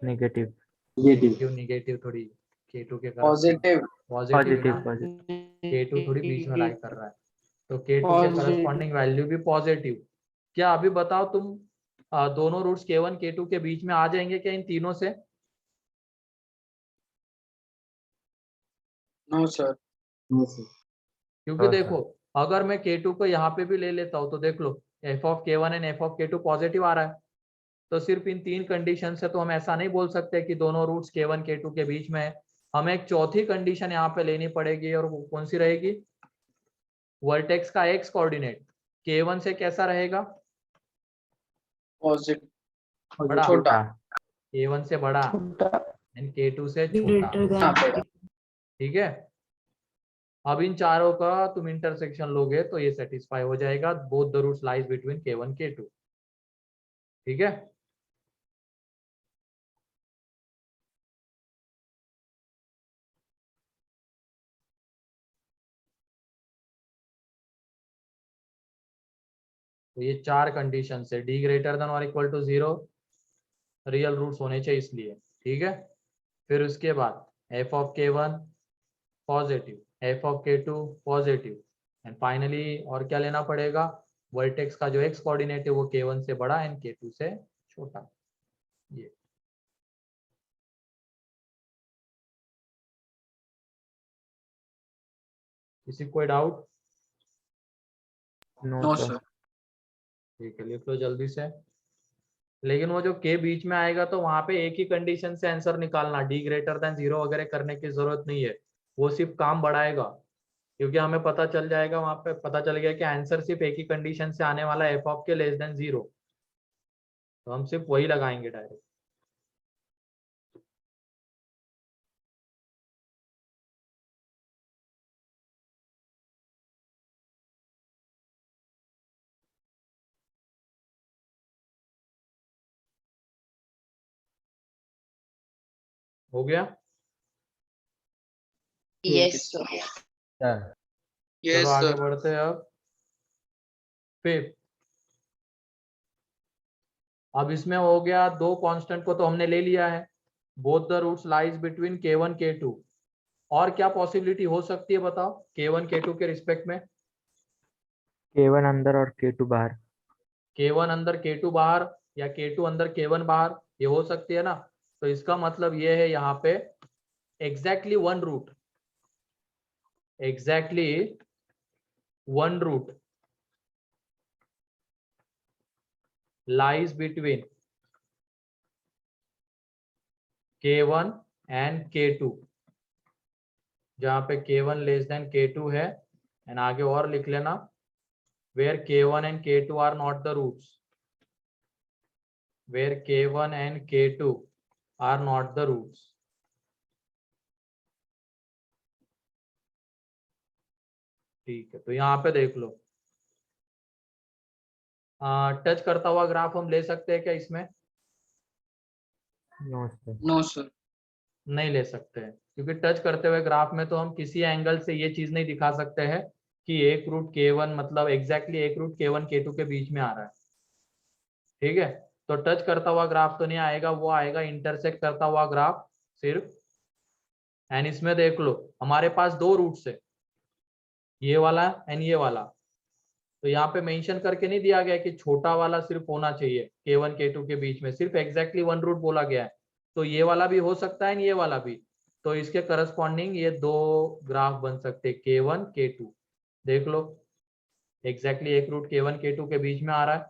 नेगेटिव। क्यों नेगेटिव? थोड़ी k2 के पॉजिटिव। पॉजिटिव ना, पॉजिटिव। k2 थोड़ी बीच में लाई कर रहा है, तो k2 के करस्पॉन्डिंग वैल्यू भी पॉजिटिव। क्या अभी बताओ तुम दोनों रूट्स k1 k2 के बीच में आ जाएंगे क्या इन तीनों से? No sir. क्योंकि हाँ, देखो अगर मैं k2 को यहाँ पे भी ले लेता हूँ तो देख लो f of k1 and f of k2 positive आ रहा है। तो सिर्फ इन तीन कंडीशन से तो हम ऐसा नहीं बोल सकते कि दोनों रूट्स k1 k2 के बीच में है। हमें एक चौथी कंडीशन यहाँ पे लेनी पड़ेगी, और वो कौन सी रहेगी? वर्टेक्स का x कोऑर्डिनेट k1 से कैसा रहेगा? पॉजिटिव। बड़ा। छोटा। k1 से बड़ा एंड k2 से छोटा। ग्रेटर हाँ देन बेटा। ठीक है, अब इन चारों का तुम इंटरसेक्शन लोगे तो ये सेटिस्फाई हो जाएगा, both the roots lies between k1 k2। ठीक है, तो ये चार कंडीशन है। d ग्रेटर देन और इक्वल टू 0 रियल रूट्स होने चाहिए इसलिए। ठीक है, फिर उसके बाद f of k1 positive, f of k2 positive, and finally और क्या लेना पड़ेगा? वर्टेक्स का जो x कोऑर्डिनेट है वो k1 से बड़ा एंड k2 से छोटा। ये किसी कोई doubt? No no sir. Sir. ठीक है, लिख लो जल्दी से। लेकिन वो जो k बीच में आएगा तो वहां पे एक ही कंडीशन से आंसर निकालना, d ग्रेटर देन 0 वगैरह करने की जरूरत नहीं है, वो सिर्फ काम बढ़ाएगा। क्योंकि हमें पता चल जाएगा, वहां पे पता चल गया कि आंसर सिर्फ एक ही कंडीशन से आने वाला है, f ऑफ के लेस देन 0, तो हम सिर्फ वही लगाएंगे डायरेक्ट। हो गया? Yes sir. चलो यस आगे सर। बढ़ते हैं। अब फिफ्थ, अब इसमें हो गया, दो कांस्टेंट को तो हमने ले लिया है, both the roots lies between k1 k2। और क्या पॉसिबिलिटी हो सकती है बताओ k1 k2 के रिस्पेक्ट में? K1 अंदर और K2 बाहर। k1 अंदर k2 बाहर, या k2 अंदर k1 बाहर, ये हो सकती है ना। तो इसका मतलब ये है यहाँ पे exactly one root, exactly one root lies between k1 and k2, जहाँ पे k1 लेस देन k2 है, एंड आगे और लिख लेना where k1 and k2 are not the roots, where k1 and k2 are not the roots। ठीक है, तो यहाँ पे देख लो, टच करता हुआ ग्राफ हम ले सकते हैं क्या इसमें? No sir. No sir. नहीं ले सकते हैं, क्योंकि टच करते हुए ग्राफ में तो हम किसी एंगल से ये चीज नहीं दिखा सकते हैं कि एक रूट k1 मतलब एग्जैक्टली एक रूट k1 k2 के बीच में आ रहा है। ठीक है, तो टच करता हुआ ग्राफ तो नहीं आएगा, वो आएगा इंटरसेक्ट करता हुआ ग्राफ सिर्फ। एंड इसमें देख लो हमारे पास दो रूट्स है, ये वाला एंड ये वाला। तो यहाँ पे मेंशन करके नहीं दिया गया कि छोटा वाला सिर्फ होना चाहिए K1 K2 के बीच में, सिर्फ एग्जैक्टली वन रूट बोला गया है। तो ये वाला भी हो सकता है ये वाला भी, तो इसके करस्पॉन्डिंग ये दो ग्राफ बन सकते हैं K1 K2। देख लो एग्जैक्टली एक रूट K1 K2 के बीच में आ रहा है,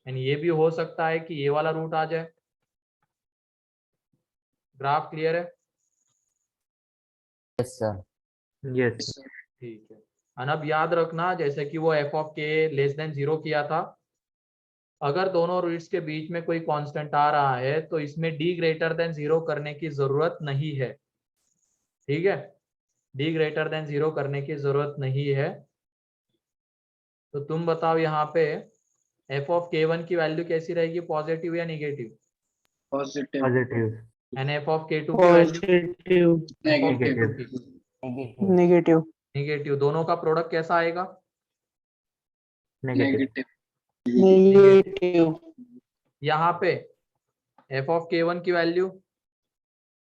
एंड ये भी हो सकता है कि ये वाला रूट आ जाए। ग्राफ क्लियर है? Yes sir. यस ठीक है। और अब याद रखना जैसे कि वो एफ ऑफ के लेस देन 0 किया था, अगर दोनों रूट्स के बीच में कोई कांस्टेंट आ रहा है तो इसमें d ग्रेटर देन 0 करने की जरूरत नहीं है। ठीक है, d ग्रेटर देन 0 करने की जरूरत नहीं है। तो तुम बताओ यहाँ पे एफ ऑफ K1 की वैल्यू कैसी रहेगी, पॉजिटिव या negative? Positive. Positive and F of K2 की value positive negative. Negative negative. दोनों का प्रोडक्ट कैसा आएगा? नेगेटिव। नेगेटिव यहाँ पे एफ ऑफ K1 की value,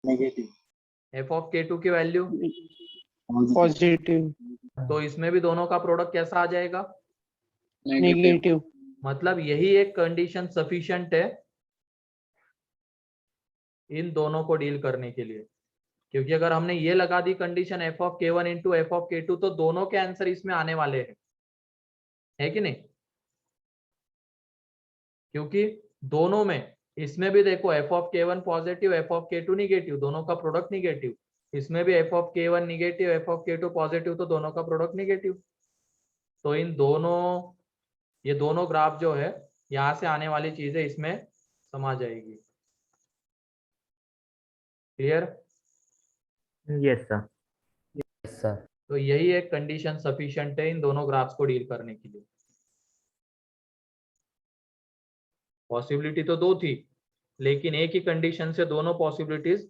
negative. F of K2 की वैल्यू, पॉजिटिव तो इसमें भी दोनों का प्रोडक्ट कैसा आ जाएगा? नेगेटिव। मतलब यही एक कंडीशन सफिशिएंट है इन दोनों को डील करने के लिए, क्योंकि अगर हमने ये लगा दी condition f of K1 into f of K2 तो दोनों के आंसर इसमें आने वाले हैं, है कि नहीं? क्योंकि दोनों में, इसमें भी देखो F of K1 positive F of K2 negative, दोनों का प्रोडक्ट निगेटिव। इसमें भी F of K1 negative F of K2 positive, तो दोनों का प्रोडक्ट निगेटिव। तो इन दोनों, ये दोनों ग्राफ जो है यहाँ से आने वाली चीजें इसमें समा जाएगी। Clear? Yes sir. Yes sir. तो यही एक कंडीशन सफिशिएंट है इन दोनों ग्राफ्स को डील करने के लिए। पॉसिबिलिटी तो दो थी, लेकिन एक ही कंडीशन से दोनों पॉसिबिलिटीज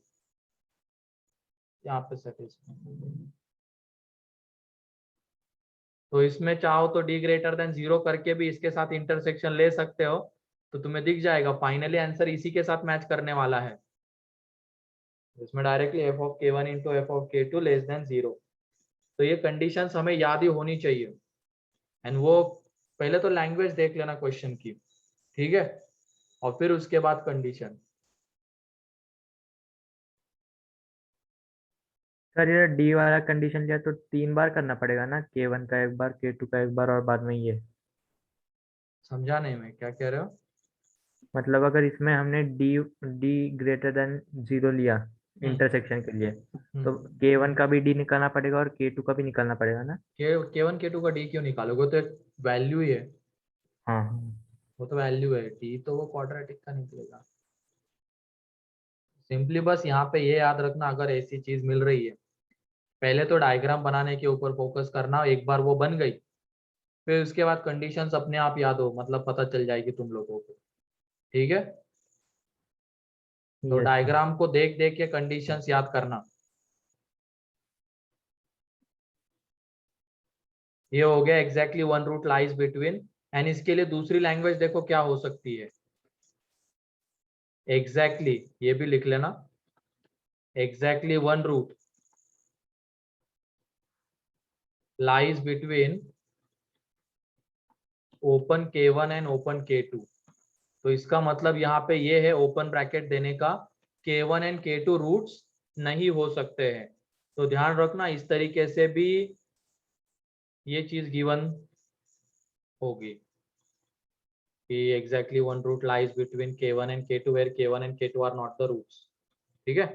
यहाँ पे सेटिस्फाई। तो इसमें चाहो तो d ग्रेटर देन 0 करके भी इसके साथ इंटरसेक्शन ले सकते हो, तो तुम्हें दिख जाएगा फाइनली आंसर इसी के साथ मैच करने वाला है। इसमें directly F of K1 into f of K2 less than 0। तो ये कंडीशंस हमें याद ही होनी चाहिए। एंड वो पहले तो लैंग्वेज देख लेना क्वेश्चन की, ठीक है, और फिर उसके बाद कंडीशन। सर ये डी वाला कंडीशन लिया तो 3 बार करना पड़ेगा ना, K1 का एक बार, K2 का एक बार और बाद में ये। समझा नहीं मैं क्या कह रहे हो? मतलब अगर इसमें हमने डी ग्रेटर देन 0 लिया इंटरसेक्शन के लिए, तो K1 का भी डी निकालना पड़ेगा और K2 का भी निकालना पड़ेगा ना। K1 K2 का डी क्यों निकालोगे? तो एक वैल्यू ही है, हाँ वो तो वैल्यू है, डी तो वो क्वाड्रेटिक का निकलेगा। सिंपली बस यहाँ पे ये याद रखना, अगर ऐसी चीज मिल रही है, पहले तो डायग्राम बनाने के ऊपर फोकस करना। एक बार वो बन गई, फिर उसके बाद कंडीशंस अपने आप याद हो, मतलब पता चल जाएगी तुम लोगों को, ठीक है? तो Yes, डायग्राम को देख देख के कंडीशंस याद करना। ये हो गया exactly one root lies between, and इसके लिए दूसरी लैंग्वेज देखो क्या हो सकती है। एग्जैक्टली ये भी लिख लेना, exactly one root lies between open K1 and open K2। तो इसका मतलब यहाँ पे ये है ओपन ब्रैकेट देने का, K1 एंड K2 रूट्स नहीं हो सकते हैं। तो ध्यान रखना इस तरीके से भी ये चीज गिवन होगी कि exactly one root lies between K1 and K2 where K1 and K2 are not the roots. ठीक है,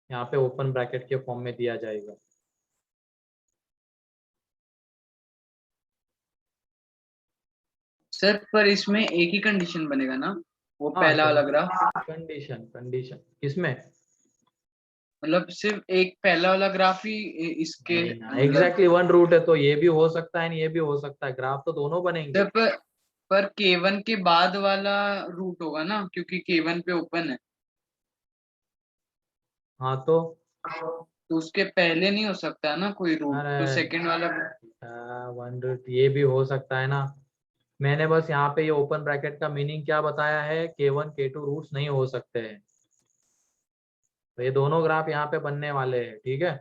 यहाँ पे ओपन ब्रैकेट के फॉर्म में दिया जाएगा। सर पर इसमें एक ही कंडीशन बनेगा ना, वो हाँ, पहला वाला ग्राफ? कंडीशन किसमें? मतलब सिर्फ एक पहला वाला ग्राफ ही इसके एग्जैक्टली वन रूट है, तो ये भी हो सकता है ये भी हो सकता है, ग्राफ तो दोनों बनेंगे। सर पर K1 के बाद वाला रूट होगा ना, क्योंकि K1 पे ओपन है। हाँ तो उसके पहले नहीं हो सकता ना कोई रूट, तो सेकंड वाला वन रूट ये भी हो सकता है ना। मैंने बस यहाँ पे ये ओपन ब्रैकेट का मीनिंग क्या बताया है, K1 K2 रूट्स नहीं हो सकते हैं। तो ये दोनों ग्राफ यहाँ पे बनने वाले हैं, ठीक है।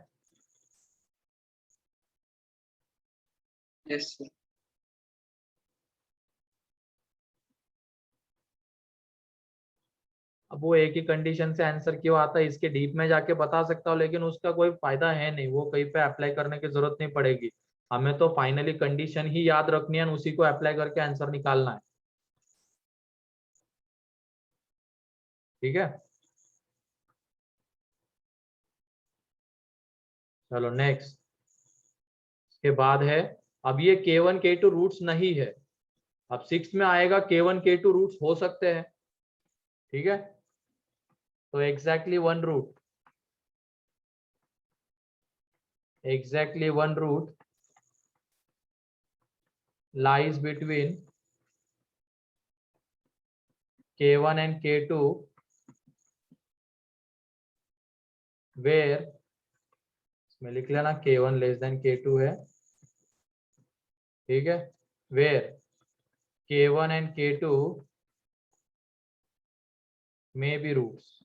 Yes sir. अब वो एक ही कंडीशन से आंसर क्यों आता है इसके डीप में जाके बता सकता हूँ, लेकिन उसका कोई फायदा है नहीं, वो कहीं पे अप्लाई करने की जरूरत नहीं पड़ेगी। हमें तो फाइनली कंडीशन ही याद रखनी है और उसी को अप्लाई करके आंसर निकालना है। ठीक है, चलो नेक्स्ट। के बाद है, अब ये K1 K2 रूट्स नहीं है, अब 6 में आएगा K1 K2 रूट्स हो सकते हैं। ठीक है, तो exactly one root lies between K1 and K2 where, इसमें लिख लेना K1 लेस देन K2 है। ठीक है, where K1 and K2 में भी रूट्स,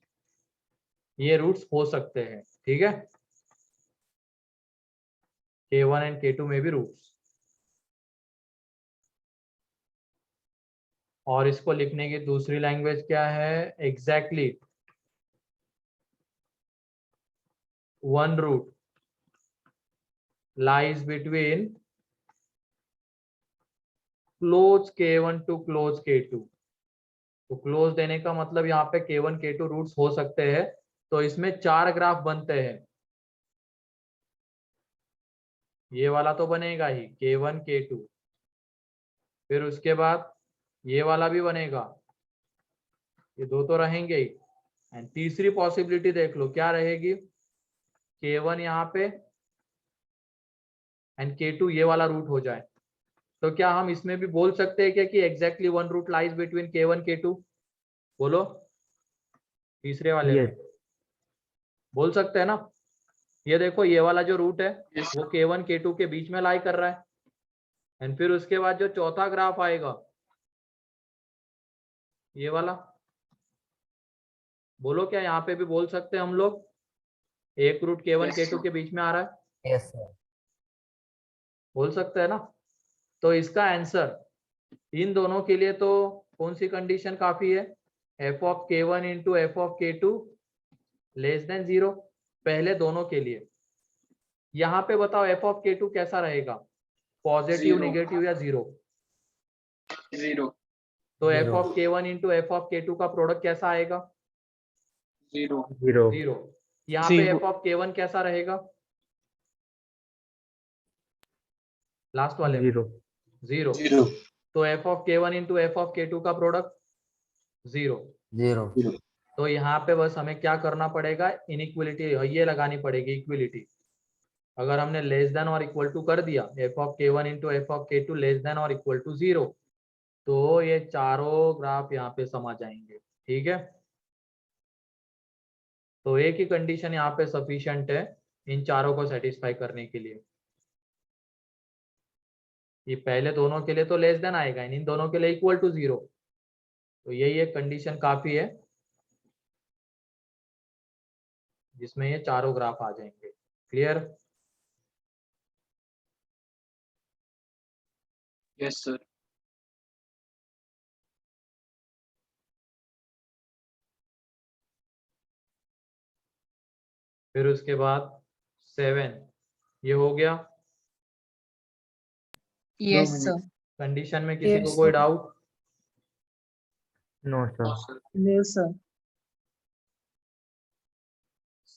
ये रूट्स हो सकते हैं। ठीक है, K1 and K2 में भी रूट्स। और इसको लिखने की दूसरी लैंग्वेज क्या है, exactly one root lies between close K1 to close K2। तो क्लोज देने का मतलब यहाँ पे K1 K2 रूट्स हो सकते हैं, तो इसमें 4 ग्राफ बनते हैं। ये वाला तो बनेगा ही K1 K2, फिर उसके बाद ये वाला भी बनेगा, ये दो तो रहेंगे ही। एंड तीसरी पॉसिबिलिटी देख लो क्या रहेगी, K1 यहाँ पे एंड K2 ये वाला रूट हो जाए। तो क्या हम इसमें भी बोल सकते हैं क्या कि exactly one root lies between K1 K2? बोलो, तीसरे वाले Yes. में बोल सकते हैं ना। ये देखो ये वाला जो रूट है Yes. वो K1 K2 के बीच में लाई कर रहा है। एंड फिर उसके बाद जो चौथा ग्राफ आएगा ये वाला, बोलो क्या यहाँ पे भी बोल सकते हैं हम लोग एक root K1 Yes, K2 sir. के बीच में आ रहा है? Yes sir. बोल सकते हैं ना। तो इसका आंसर इन दोनों के लिए तो कौन सी कंडीशन काफी है, f of K1 into f of K2 less than 0, पहले दोनों के लिए। यहाँ पे बताओ f ऑफ K2 कैसा रहेगा, पॉजिटिव, Zero. नेगेटिव या जीरो? 0 तो f Zero. Of K1 into f of K2 का प्रोडक्ट कैसा आएगा, 0 0 जीरो। यहाँ पे Zero. f ऑफ K1 कैसा रहेगा, लास्ट वाले में 0 जीरो। 0 तो f of K1 into f of K2 का प्रोडक्ट जीरो। जीरो। तो यहाँ पे बस हमें क्या करना पड़ेगा, इनइक्वलिटी ये लगानी पड़ेगी, इक्वलिटी। अगर हमने लेस देन और इक्वल टू कर दिया f of K1 into f of K2 less than और इक्वल टू 0, तो ये चारों ग्राफ यहाँ पे समा जाएंगे। ठीक है, तो एक ही कंडीशन यहाँ पे सफिशिएंट है इन चारों को सेटिस्फाई करने के लिए। ये पहले दोनों के लिए तो लेस देन आएगा, इन दोनों के लिए इक्वल टू 0, तो यही एक कंडीशन काफी है जिसमें ये चारों ग्राफ आ जाएंगे। क्लियर? Yes sir. फिर उसके बाद 7 ये हो गया। Yes, sir. कंडीशन में किसी को Yes, कोई sir. Doubt? No sir. Sir No, sir.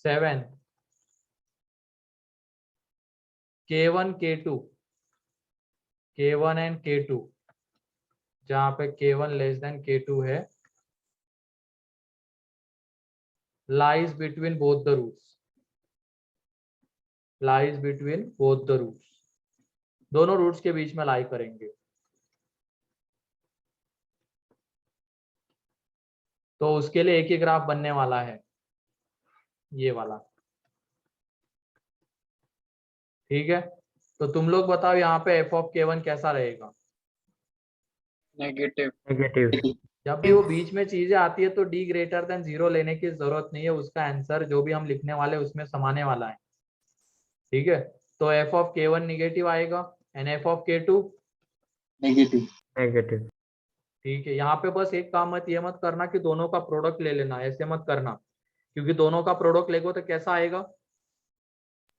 7 K1 K2 K1 and K2, जहां पे K1 लेस देन K2 है, lies between both the roots, lies between both the roots, दोनों रूट्स के बीच में लाई करेंगे। तो उसके लिए एक ही ग्राफ बनने वाला है, ये वाला। ठीक है, तो तुम लोग बताओ यहाँ पे f ऑफ K1 कैसा रहेगा। नेगेटिव। नेगेटिव। जब भी वो बीच में चीजें आती है तो d ग्रेटर देन 0 लेने की जरूरत नहीं है, उसका आंसर जो भी हम लिखने वाले उसमें समाने वाला है। ठीक है, तो f ऑफ K1 निगेटिव आएगा, and F of K2 negative. Negative. ठीक है, यहाँ पे बस एक काम मत ये मत करना कि दोनों का प्रोडक्ट ले लेना, ऐसे मत करना, क्योंकि दोनों का प्रोडक्ट लेगो तो कैसा आएगा?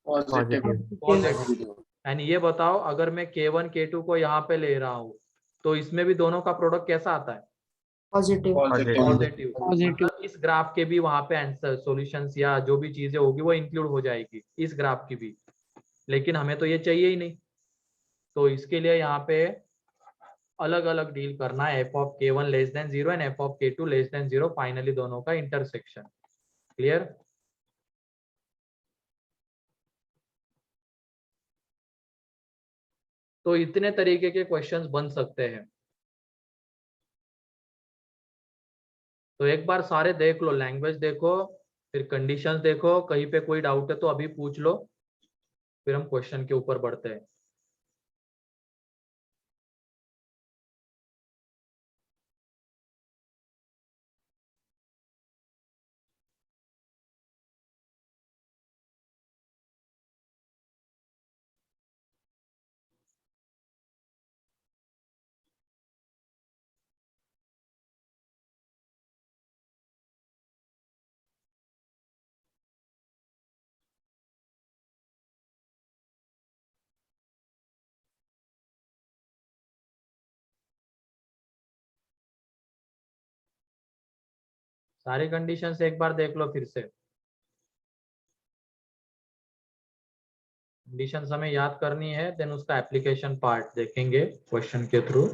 पॉजिटिव। पॉजिटिव। एंड ये बताओ अगर मैं K1 K2 को यहाँ पे ले रहा हूँ तो इसमें भी दोनों का प्रोडक्ट कैसा आता है? पॉजिटिव। पॉजिटिव। पॉजिटिव। Positive. मतलब इस ग्राफ के भी वहां पे आंसर सॉल्यूशंस या जो भी चीजें होगी वो इंक्लूड हो जाएगी इस ग्राफ की भी, लेकिन हमें तो ये चाहिए ही नहीं, तो इसके लिए यहाँ पे अलग अलग डील करना है, F of K1 less than 0 and F of K2 less than 0, finally दोनों का इंटरसेक्शन। क्लियर? तो इतने तरीके के क्वेश्चंस बन सकते हैं। तो एक बार सारे देख लो, लैंग्वेज देखो, फिर कंडीशंस देखो, कहीं पे कोई डाउट है तो अभी पूछ लो, फिर हम क्वेश्चन के ऊपर बढ़ते हैं। सारी कंडीशंस एक बार देख लो फिर से। कंडीशंस हमें याद करनी है, देन उसका एप्लीकेशन पार्ट देखेंगे क्वेश्चन के थ्रू।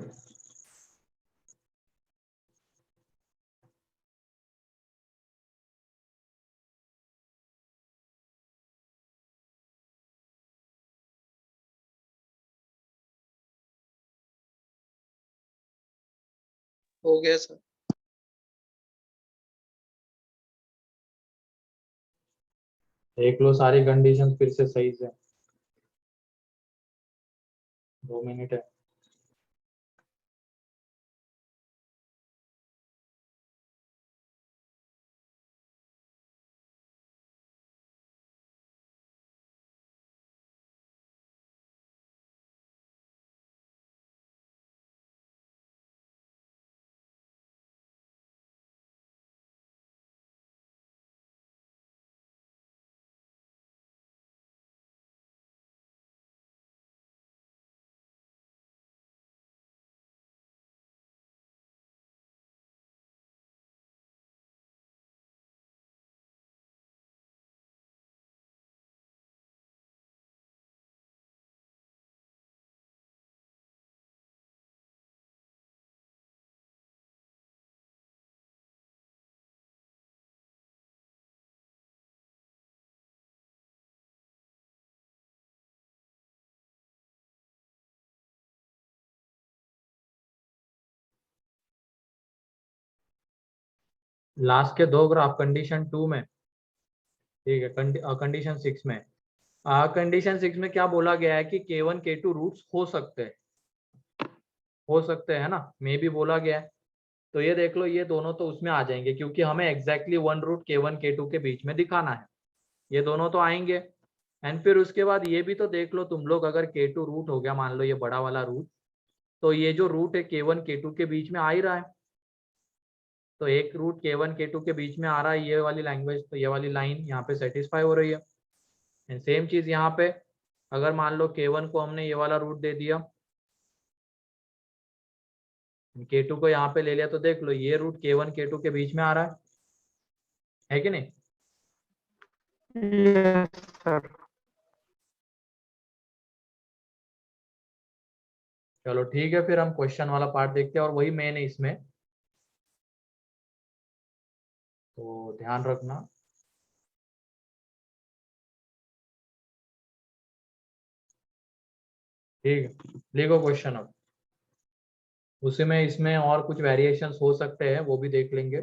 हो गया सर। देख लो सारी कंडीशंस फिर से सही से, 2 मिनट है। लास्ट के दो ग्राफ कंडीशन 2 में, ठीक है, कंडीशन 6 में, कंडीशन 6 में क्या बोला गया है कि K1 K2 रूट्स हो सकते हैं ना, मे भी बोला गया है। तो ये देख लो, ये दोनों तो उसमें आ जाएंगे क्योंकि हमें exactly one root K1 K2 के बीच में दिखाना है, ये दोनों तो आएंगे। एंड फिर उसके बाद ये भी तो देख लो तुम लोग, अगर K2 रूट हो गया मान लो ये बड़ा वाला रूट, तो ये जो रूट है K1 K2 के बीच में आ ही रहा है, तो एक रूट K1 K2 के बीच में आ रहा है, ये वाली लैंग्वेज, तो ये वाली लाइन यहाँ पे सेटिस्फाई हो रही है। एंड सेम चीज यहाँ पे, अगर मान लो K1 को हमने ये वाला रूट दे दिया, K2 को यहाँ पे ले लिया, तो देख लो ये रूट K1 K2 के बीच में आ रहा है कि नहीं? Yes, sir. चलो ठीक है, फिर हम क्वेश्चन वाला पार्ट देखते हैं, और वही मेन है इसमें, तो ध्यान रखना। ठीक है, लिखो क्वेश्चन अब, उसी में इसमें और कुछ वेरिएशंस हो सकते हैं वो भी देख लेंगे।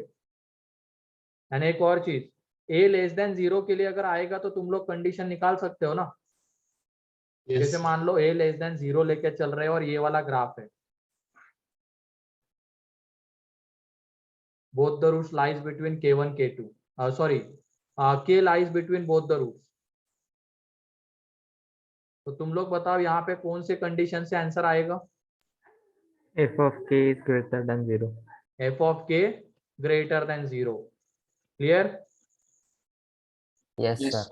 एंड एक और चीज, a लेस देन 0 के लिए अगर आएगा तो तुम लोग कंडीशन निकाल सकते हो ना। जैसे मान लो a लेस देन 0 लेके चल रहे हो और ये वाला ग्राफ है, both the roots lies between K1 K2, sorry, K lies between both the roots, तो तुम लोग बताओ यहाँ पे कौन से कंडीशन से आंसर आएगा? f of k is greater than 0. f of k greater than 0. Clear? Yes, Yes. sir.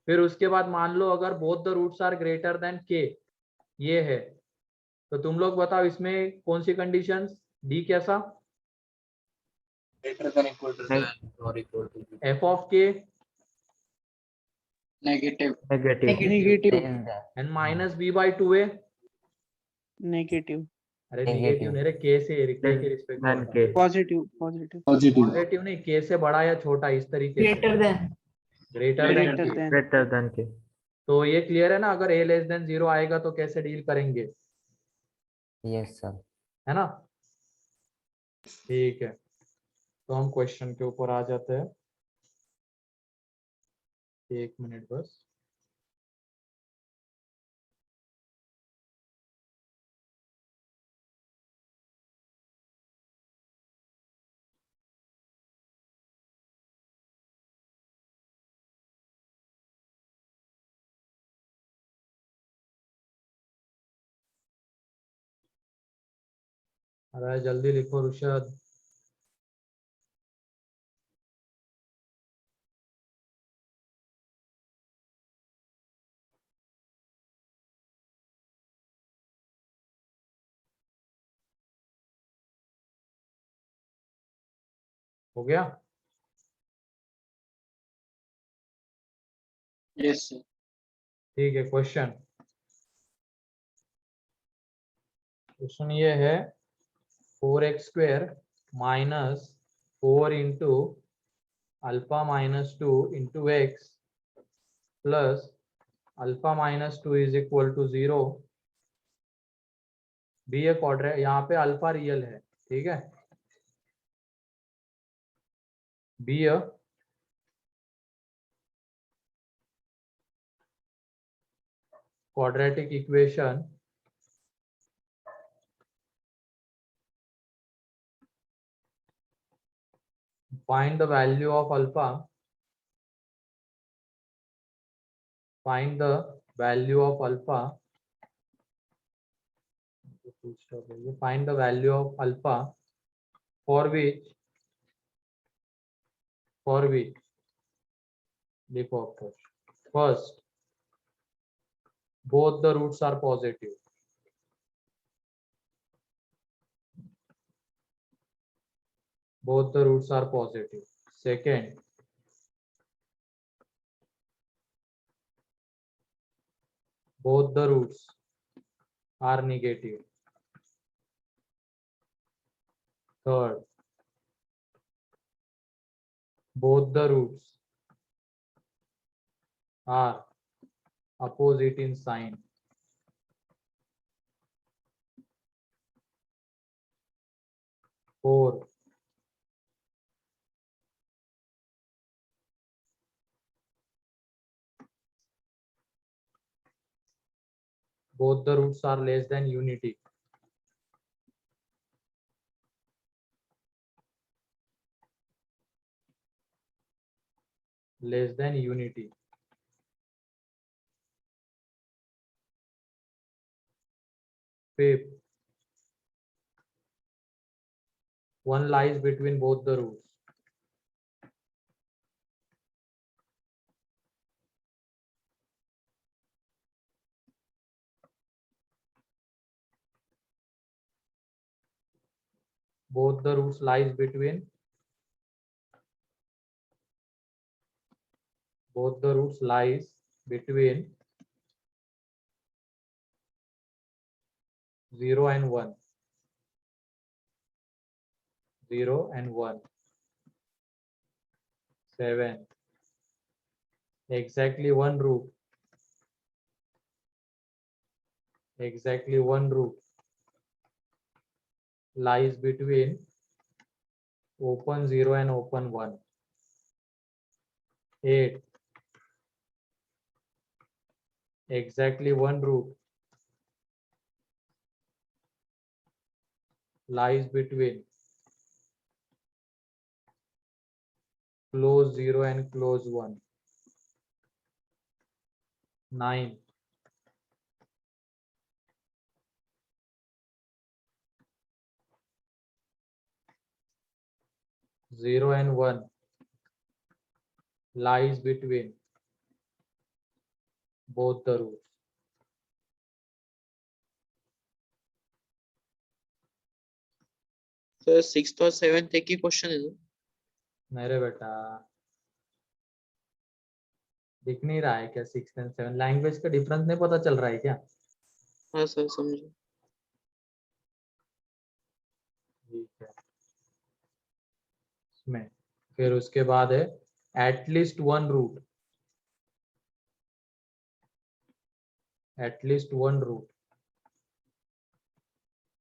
फिर उसके बाद मान लो अगर both the roots are greater than k, ये है, तो तुम लोग बताओ इसमें कौन सी कंडीशंस? डी कैसा? Greater than equal to Neg- or equal to b. f of k Negative. Negative. Negative. Then the and minus b by 2a. Negative. अरे Negative. नेगेटिव नहीं रे, k से k के रिस्पेक्ट Than में k. Positive. Positive. Positive नहीं, k से बड़ा या छोटा इस तरीके से, Greater than. Greater than Greater k। than. Greater than k. तो ये क्लियर है ना? अगर a लेस देन 0 आएगा तो कैसे डील करेंगे, yes, sir. है ना? ठीक है, तो हम क्वेश्चन के ऊपर आ जाते हैं। 1 मिनट बस। अरे जल्दी लिखो रुशद। हो गया? Yes, sir. ठीक है, क्वेश्चन ये है 4x² minus 4 into alpha minus 2 into x plus alpha minus 2 is equal to 0 be a quadratic. यहाँ पे अल्फा रियल है, ठीक है? Be a quadratic equation find the value of alpha, find the value of alpha, find the value of alpha for which देखो first both the roots are positive, both the roots are positive. Second, both the roots are negative. Third, both the roots are opposite in sign. Fourth, both the roots are less than unity. Less than unity. Fifth, one lies between both the roots. Both the roots lies between, both the roots lies between 0 and 1. 0 and 1. 7. Exactly one root. Exactly one root lies between open 0 and open 1. 8. Exactly one root lies between close 0 and close 1. 9. 0 and 1 lies between both the roots. Sir 6th और 7th एक ही question है ना? नहीं रे बेटा, दिख नहीं रहा है क्या 6 and 7? लैंग्वेज का डिफरेंस नहीं पता चल रहा है क्या? हाँ सर समझो। ठीक है, इसमें फिर उसके बाद है at least one root, at least one root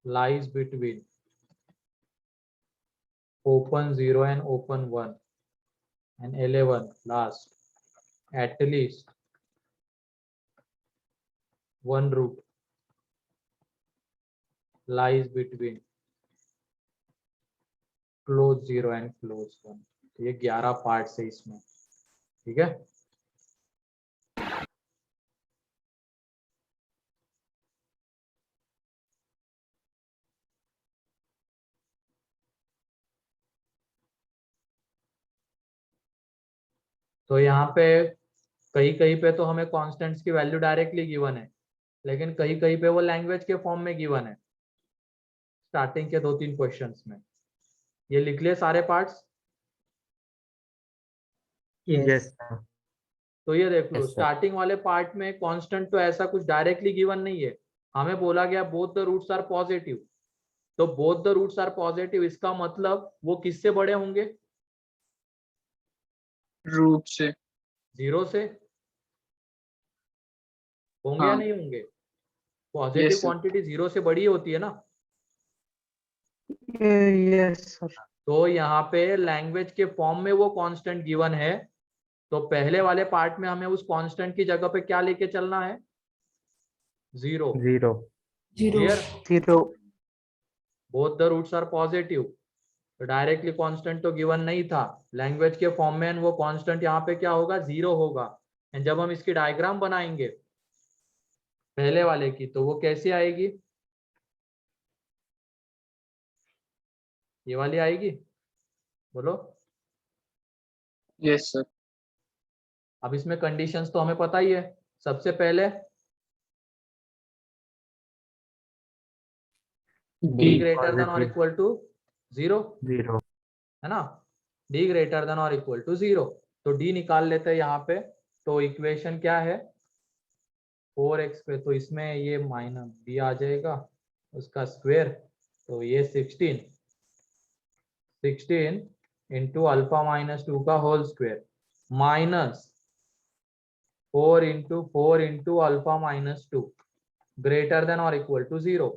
lies between open 0 and open 1 and 11 last. At least one root lies between close 0 and close 1. ये 11 पार्ट्स है इसमें, ठीक है। तो यहाँ पे कहीं कहीं पे तो हमें कांस्टेंट्स की वैल्यू डायरेक्टली गिवन है, लेकिन कहीं कहीं पे वो लैंग्वेज के फॉर्म में गिवन है। स्टार्टिंग के 2-3 क्वेश्चंस में ये लिख लिए सारे पार्ट्स। Yes Yes. सर। तो ये देख लो, Yes, sir. स्टार्टिंग वाले पार्ट में कांस्टेंट तो ऐसा कुछ डायरेक्टली गिवन नहीं है, हमें बोला गया both the roots are positive. तो both the roots are positive, इसका मतलब वो किससे बड़े होंगे? रूट से। 0 से होंगे या हाँ। नहीं होंगे? Positive Yes, sir. क्वांटिटी 0 से बड़ी होती है ना। Yes, sir. तो यहाँ पे लैंग्वेज के फॉर्म में वो कांस्टेंट गिवन है, तो पहले वाले पार्ट में हमें उस कांस्टेंट की जगह पे क्या लेके चलना है? 0। 0 0 clear? 0. Both the roots are positive, तो डायरेक्टली कांस्टेंट तो गिवन नहीं था लैंग्वेज के फॉर्म में, वो कांस्टेंट यहाँ पे क्या होगा? 0 होगा। एंड जब हम इसकी डायग्राम बनाएंगे पहले वाले की, तो वो कैसी आएगी? ये वाली आएगी, बोलो। Yes, sir. अब इसमें कंडीशंस तो हमें पता ही है। सबसे पहले d ग्रेटर देन और positive. इक्वल टू 0, 0 है ना। d ग्रेटर देन और इक्वल टू 0, तो d निकाल लेते हैं यहाँ पे। तो इक्वेशन क्या है? 4x पे, तो इसमें ये माइनस b आ जाएगा, उसका स्क्वायर, तो ये 16 इंटू अल्फा माइनस 2 का whole square minus 4 into alpha minus 2 greater than और इक्वल टू 0।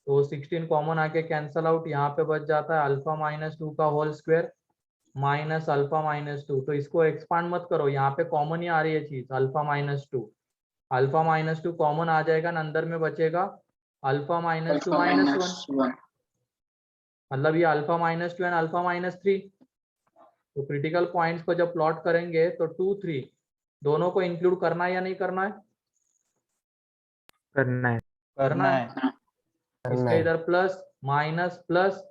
तो 16 कॉमन आके कैंसल आउट, यहाँ पे बच जाता है अल्फा माइनस 2 का whole square minus alpha minus 2। तो इसको एक्सपांड मत करो, यहाँ पे कॉमन ही आ रही है चीज, alpha minus 2। Alpha minus 2 common आ जाएगा ना, अंदर में बचेगा alpha minus 2 Alpha minus 1, minus 1. मतलब ये alpha minus 2 and alpha minus 3। तो क्रिटिकल पॉइंट्स को जब प्लॉट करेंगे तो 2, 3 दोनों को इंक्लूड करना है या नहीं करना है? करना है। करना है। करना इसके है। इधर प्लस माइनस प्लस,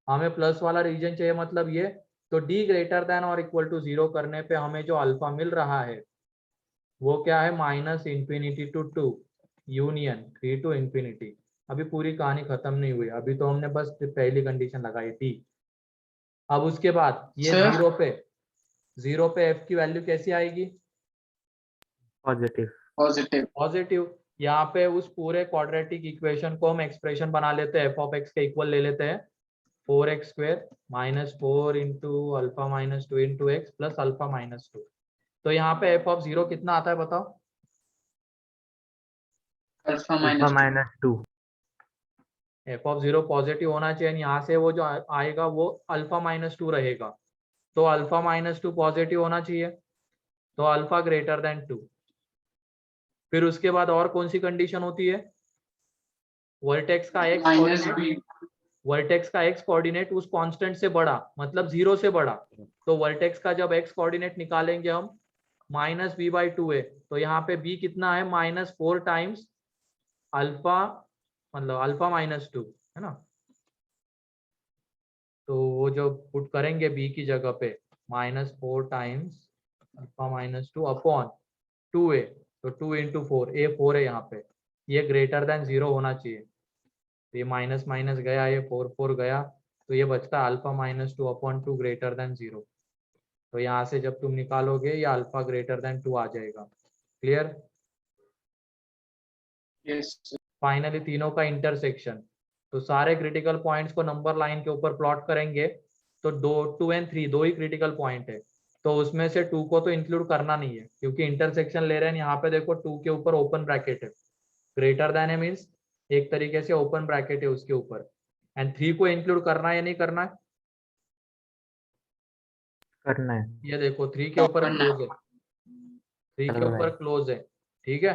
हमें प्लस वाला रीजन चाहिए, मतलब ये। तो d ग्रेटर देन और इक्वल टू 0 करने पे हमें जो अल्फा मिल रहा है वो क्या है? Minus infinity to 2 union 3 to infinity. अभी पूरी कहानी खत्म नहीं हुई, अभी तो हमने बस पहली कंडीशन लगाई थी। अब उसके बाद ये Sir? 0 पे f की वैल्यू कैसी आएगी? पॉजिटिव। Positive. पॉजिटिव। यहाँ पे उस पूरे क्वाड्रेटिक इक्वेशन को हम एक्सप्रेशन बना लेते हैं, f ऑफ x के इक्वल ले लेते हैं 4x square minus 4 into alpha minus 2 into x plus alpha minus 2। तो यहाँ पे f ऑफ 0 कितना आता है बताओ? Alpha alpha minus 2. Minus 2। f of 0 positive होना चाहिए, यहाँ से वो जो आएगा वो अल्फा माइनस 2 रहेगा, तो अल्फा माइनस 2 पॉजिटिव होना चाहिए, तो अल्फा ग्रेटर देन 2। फिर उसके बाद और कौन सी कंडीशन होती है? वर्टेक्स का x Minus coordinate, B. Vertex का x कोऑर्डिनेट उस कांस्टेंट से बड़ा, मतलब 0 से बड़ा। तो वर्टेक्स का जब x कोऑर्डिनेट निकालेंगे हम माइनस बी बाई 2 है, तो यहाँ पे b कितना है? माइनस 4 टाइम्स अल्फा, मतलब अल्फा माइनस 2, है ना। तो वो जो पुट करेंगे बी की जगह पे -4 टाइम्स अल्फा -2 अपॉन 2a, तो 2 इंटू 4, a 4 है यहाँ पे, ये ग्रेटर देन 0 होना चाहिए। तो ये माइनस माइनस गया, ये 4 4 गया, तो ये बचता अल्फा -2 अपॉन 2 ग्रेटर देन 0। तो यहाँ से जब तुम निकालोगे ये अल्फा ग्रेटर देन 2 आ जाएगा। क्लियर? यस फाइनली तीनों का इंटरसेक्शन, तो सारे क्रिटिकल पॉइंट्स को नंबर लाइन के ऊपर प्लॉट करेंगे तो 2 एंड 3 दो ही क्रिटिकल पॉइंट है, तो उसमें से 2 को तो इंक्लूड करना नहीं है क्योंकि इंटरसेक्शन ले रहे हैं। यहाँ पे देखो 2 के ऊपर ओपन ब्रैकेट है, ग्रेटर देन है मीन्स एक तरीके से ओपन ब्रैकेट है उसके ऊपर, एंड 3 को इंक्लूड करना है या नहीं करना है? करना है। ये देखो 3 के ऊपर करना है। क्लोज है, 3 के करना ऊपर है। क्लोज है, ठीक है।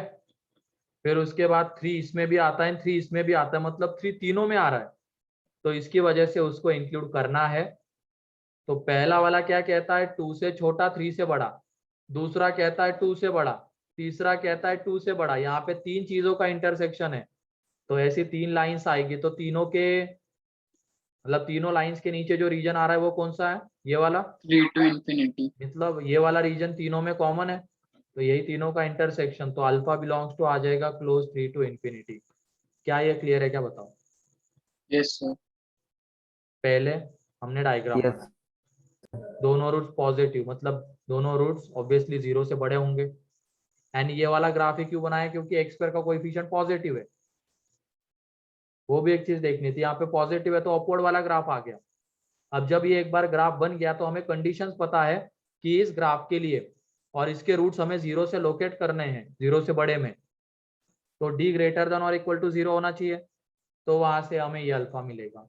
फिर उसके बाद 3 इसमें भी आता है, 3 इसमें भी आता है, मतलब 3 तीनों में आ रहा है, तो इसकी वजह से उसको इंक्लूड करना है। तो पहला वाला क्या कहता है 2 से छोटा 3 से बड़ा, दूसरा कहता है 2 से बड़ा, तीसरा कहता है 2 से बड़ा। यहाँ पे 3 चीजों का इंटरसेक्शन है, तो ऐसी 3 लाइंस आएगी, तो तीनों के मतलब तीनों लाइंस के नीचे जो रीजन आ रहा है वो कौन सा है? ये वाला, 3 to infinity। मतलब ये वाला रीजन तीनों में कॉमन है, तो यही तीनों का इंटरसेक्शन, तो अल्फा बिलोंग्स टू आ जाएगा क्लोज 3 to infinity। क्या ये क्लियर है क्या बताओ? Yes sir. पहले हमने डायग्राम Yes. बनाया, दोनों रूट्स पॉजिटिव, मतलब दोनों रूट्स ऑब्वियसली 0 से बड़े होंगे। एंड ये वाला ग्राफ ही क्यों बनाया? क्योंकि एक्स स्क्वायर का कोएफिशिएंट पॉजिटिव है, वो भी एक चीज देखनी थी। यहाँ पे पॉजिटिव है तो अपवर्ड वाला ग्राफ आ गया। अब जब ये एक बार ग्राफ बन गया तो हमें कंडीशंस पता है कि इस ग्राफ के लिए और इसके रूट्स हमें 0 से लोकेट करने हैं, 0 से बड़े में, तो d ग्रेटर देन और इक्वल टू 0 होना चाहिए, तो वहां से हमें ये अल्फा मिलेगा।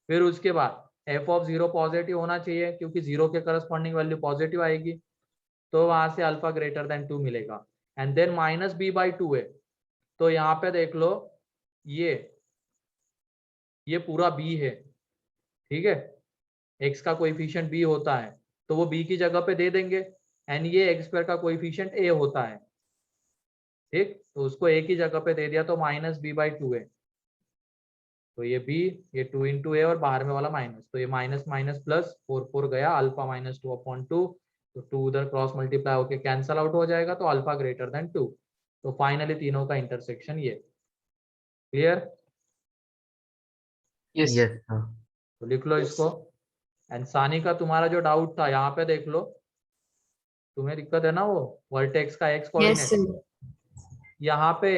फिर उसके बाद f ऑफ 0 पॉजिटिव होना चाहिए क्योंकि 0 के करस्पॉन्डिंग वैल्यू पॉजिटिव आएगी, तो वहां से अल्फा ग्रेटर देन 2 मिलेगा। एंड देन -b/2 है, तो यहाँ पे देख लो ये पूरा b है, ठीक है। x का कोएफिशिएंट b होता है तो वो b की जगह पे दे देंगे, एंड ये एक्स स्क्वायर का कोएफिशिएंट a होता है, ठीक, तो उसको a की जगह पे दे दिया तो -b/2 है, तो ये b, ये 2 इंटू ए और बाहर में वाला माइनस, तो ये माइनस माइनस प्लस 4 4 गया, अल्फा -2 अपॉन 2, तो 2 उधर क्रॉस मल्टीप्लाई होके कैंसल आउट हो जाएगा, तो अल्फा ग्रेटर देन 2। तो फाइनली तीनों का इंटरसेक्शन ये। क्लियर? Yes yes sir. तो लिख लो इसको। एंड सानी का तुम्हारा जो डाउट था यहाँ पे देख लो, तुम्हें दिक्कत है ना वो वर्टेक्स का एक्स Yes, कोऑर्डिनेट, sir. यहाँ पे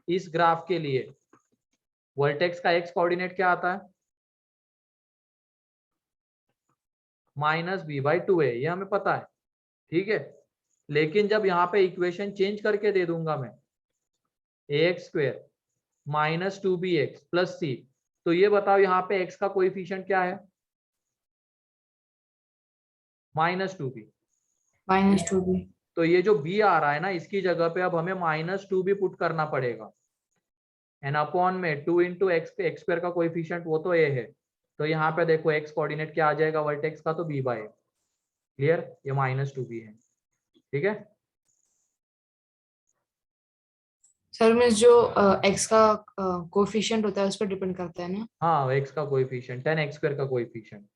इस ग्राफ के लिए वर्टेक्स का एक्स कोऑर्डिनेट क्या आता है? -b/2 है, ये हमें पता है, ठीक है। लेकिन जब यहाँ पे इक्वेशन चेंज करके दे दूंगा मैं ax² -2bx + c, तो ये बताओ यहाँ पे x का कोएफिशिएंट क्या है? -2b। -2b. तो ये जो b आ रहा है ना, इसकी जगह पे अब हमें -2b पुट करना पड़ेगा, एन अपॉन में 2 इंटू x² का कोएफिशिएंट वो तो a है, तो यहाँ पे देखो x कोऑर्डिनेट क्या आ जाएगा वर्टेक्स का, तो b/a। क्लियर? ये -2b है, ठीक है। सर में जो x का कोफिशिएंट होता है उस पर डिपेंड करता है ना? हाँ, x का कोएफिशिएंट 10x² का कोएफिशिएंट।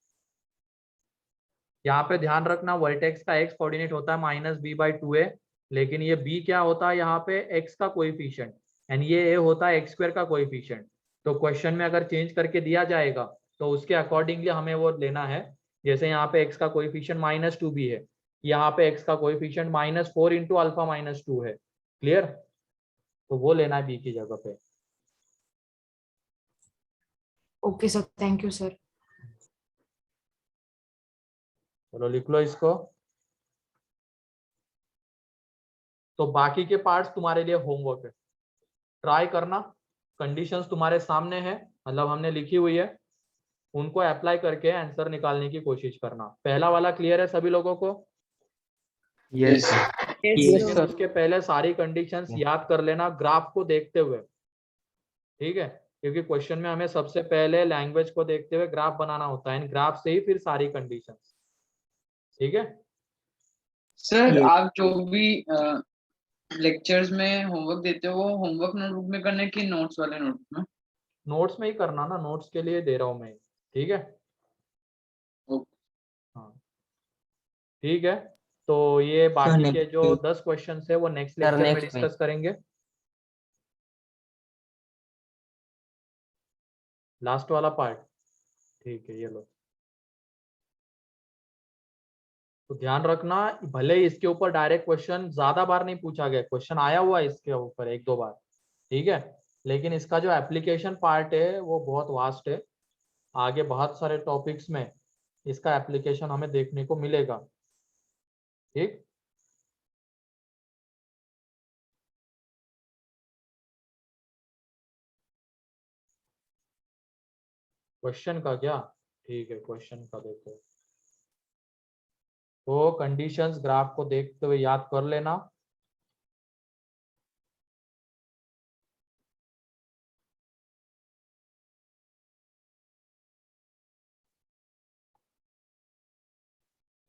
यहाँ पे ध्यान रखना वर्टेक्स का x कोऑर्डिनेट होता है -b/2 है, लेकिन ये b क्या होता है यहाँ पे? x का कोएफिशिएंट, एंड ये a होता है x² का कोएफिशिएंट। तो क्वेश्चन में अगर चेंज करके दिया जाएगा तो उसके अकॉर्डिंगली हमें वो लेना है। जैसे यहाँ पे x का कोएफिशिएंट -2b है, यहाँ पे x का कोएफिशिएंट -4 इंटू अल्फा -2 है। क्लियर? तो वो लेना है b की जगह पे। Okay sir, thank you sir. चलो लिख लो इसको। तो बाकी के पार्ट्स तुम्हारे लिए होमवर्क है, ट्राई करना, कंडीशंस तुम्हारे सामने है, मतलब हमने लिखी हुई है, उनको अप्लाई करके आंसर निकालने की कोशिश करना। पहला वाला क्लियर है सभी लोगों को? Yes sir. Yes, Yes, sir. sir. उसके पहले सारी कंडीशंस याद कर लेना ग्राफ को देखते हुए, ठीक है, क्योंकि क्वेश्चन में हमें सबसे पहले लैंग्वेज को देखते हुए ग्राफ बनाना होता है, ग्राफ से ही फिर सारी कंडीशंस, ठीक है। Sir Yes. आप जो भी लेक्चर्स में होमवर्क देते हो वो होमवर्क नोटबुक में करने की नोट्स वाले नोटबुक में? नोट्स में ही करना ना, नोट्स के लिए दे रहा हूँ मैं, ठीक है। ठीक है, तो ये बाकी के next जो week. 10 क्वेश्चन है वो नेक्स्ट Sir, लेक्चर में next week. डिस्कस करेंगे। लास्ट वाला पार्ट, ठीक है, ये लो। तो ध्यान रखना, भले ही इसके ऊपर डायरेक्ट क्वेश्चन ज्यादा बार नहीं पूछा गया, क्वेश्चन आया हुआ है इसके ऊपर 1-2 बार, ठीक है, लेकिन इसका जो एप्लीकेशन पार्ट है वो बहुत वास्ट है। आगे बहुत सारे टॉपिक्स में इसका एप्लीकेशन हमें देखने को मिलेगा। ठीक, क्वेश्चन का क्या, ठीक है, क्वेश्चन का देखो। तो कंडीशंस ग्राफ को देखते हुए याद कर लेना।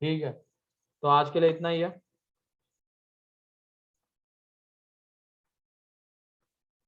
ठीक है, तो आज के लिए इतना ही है।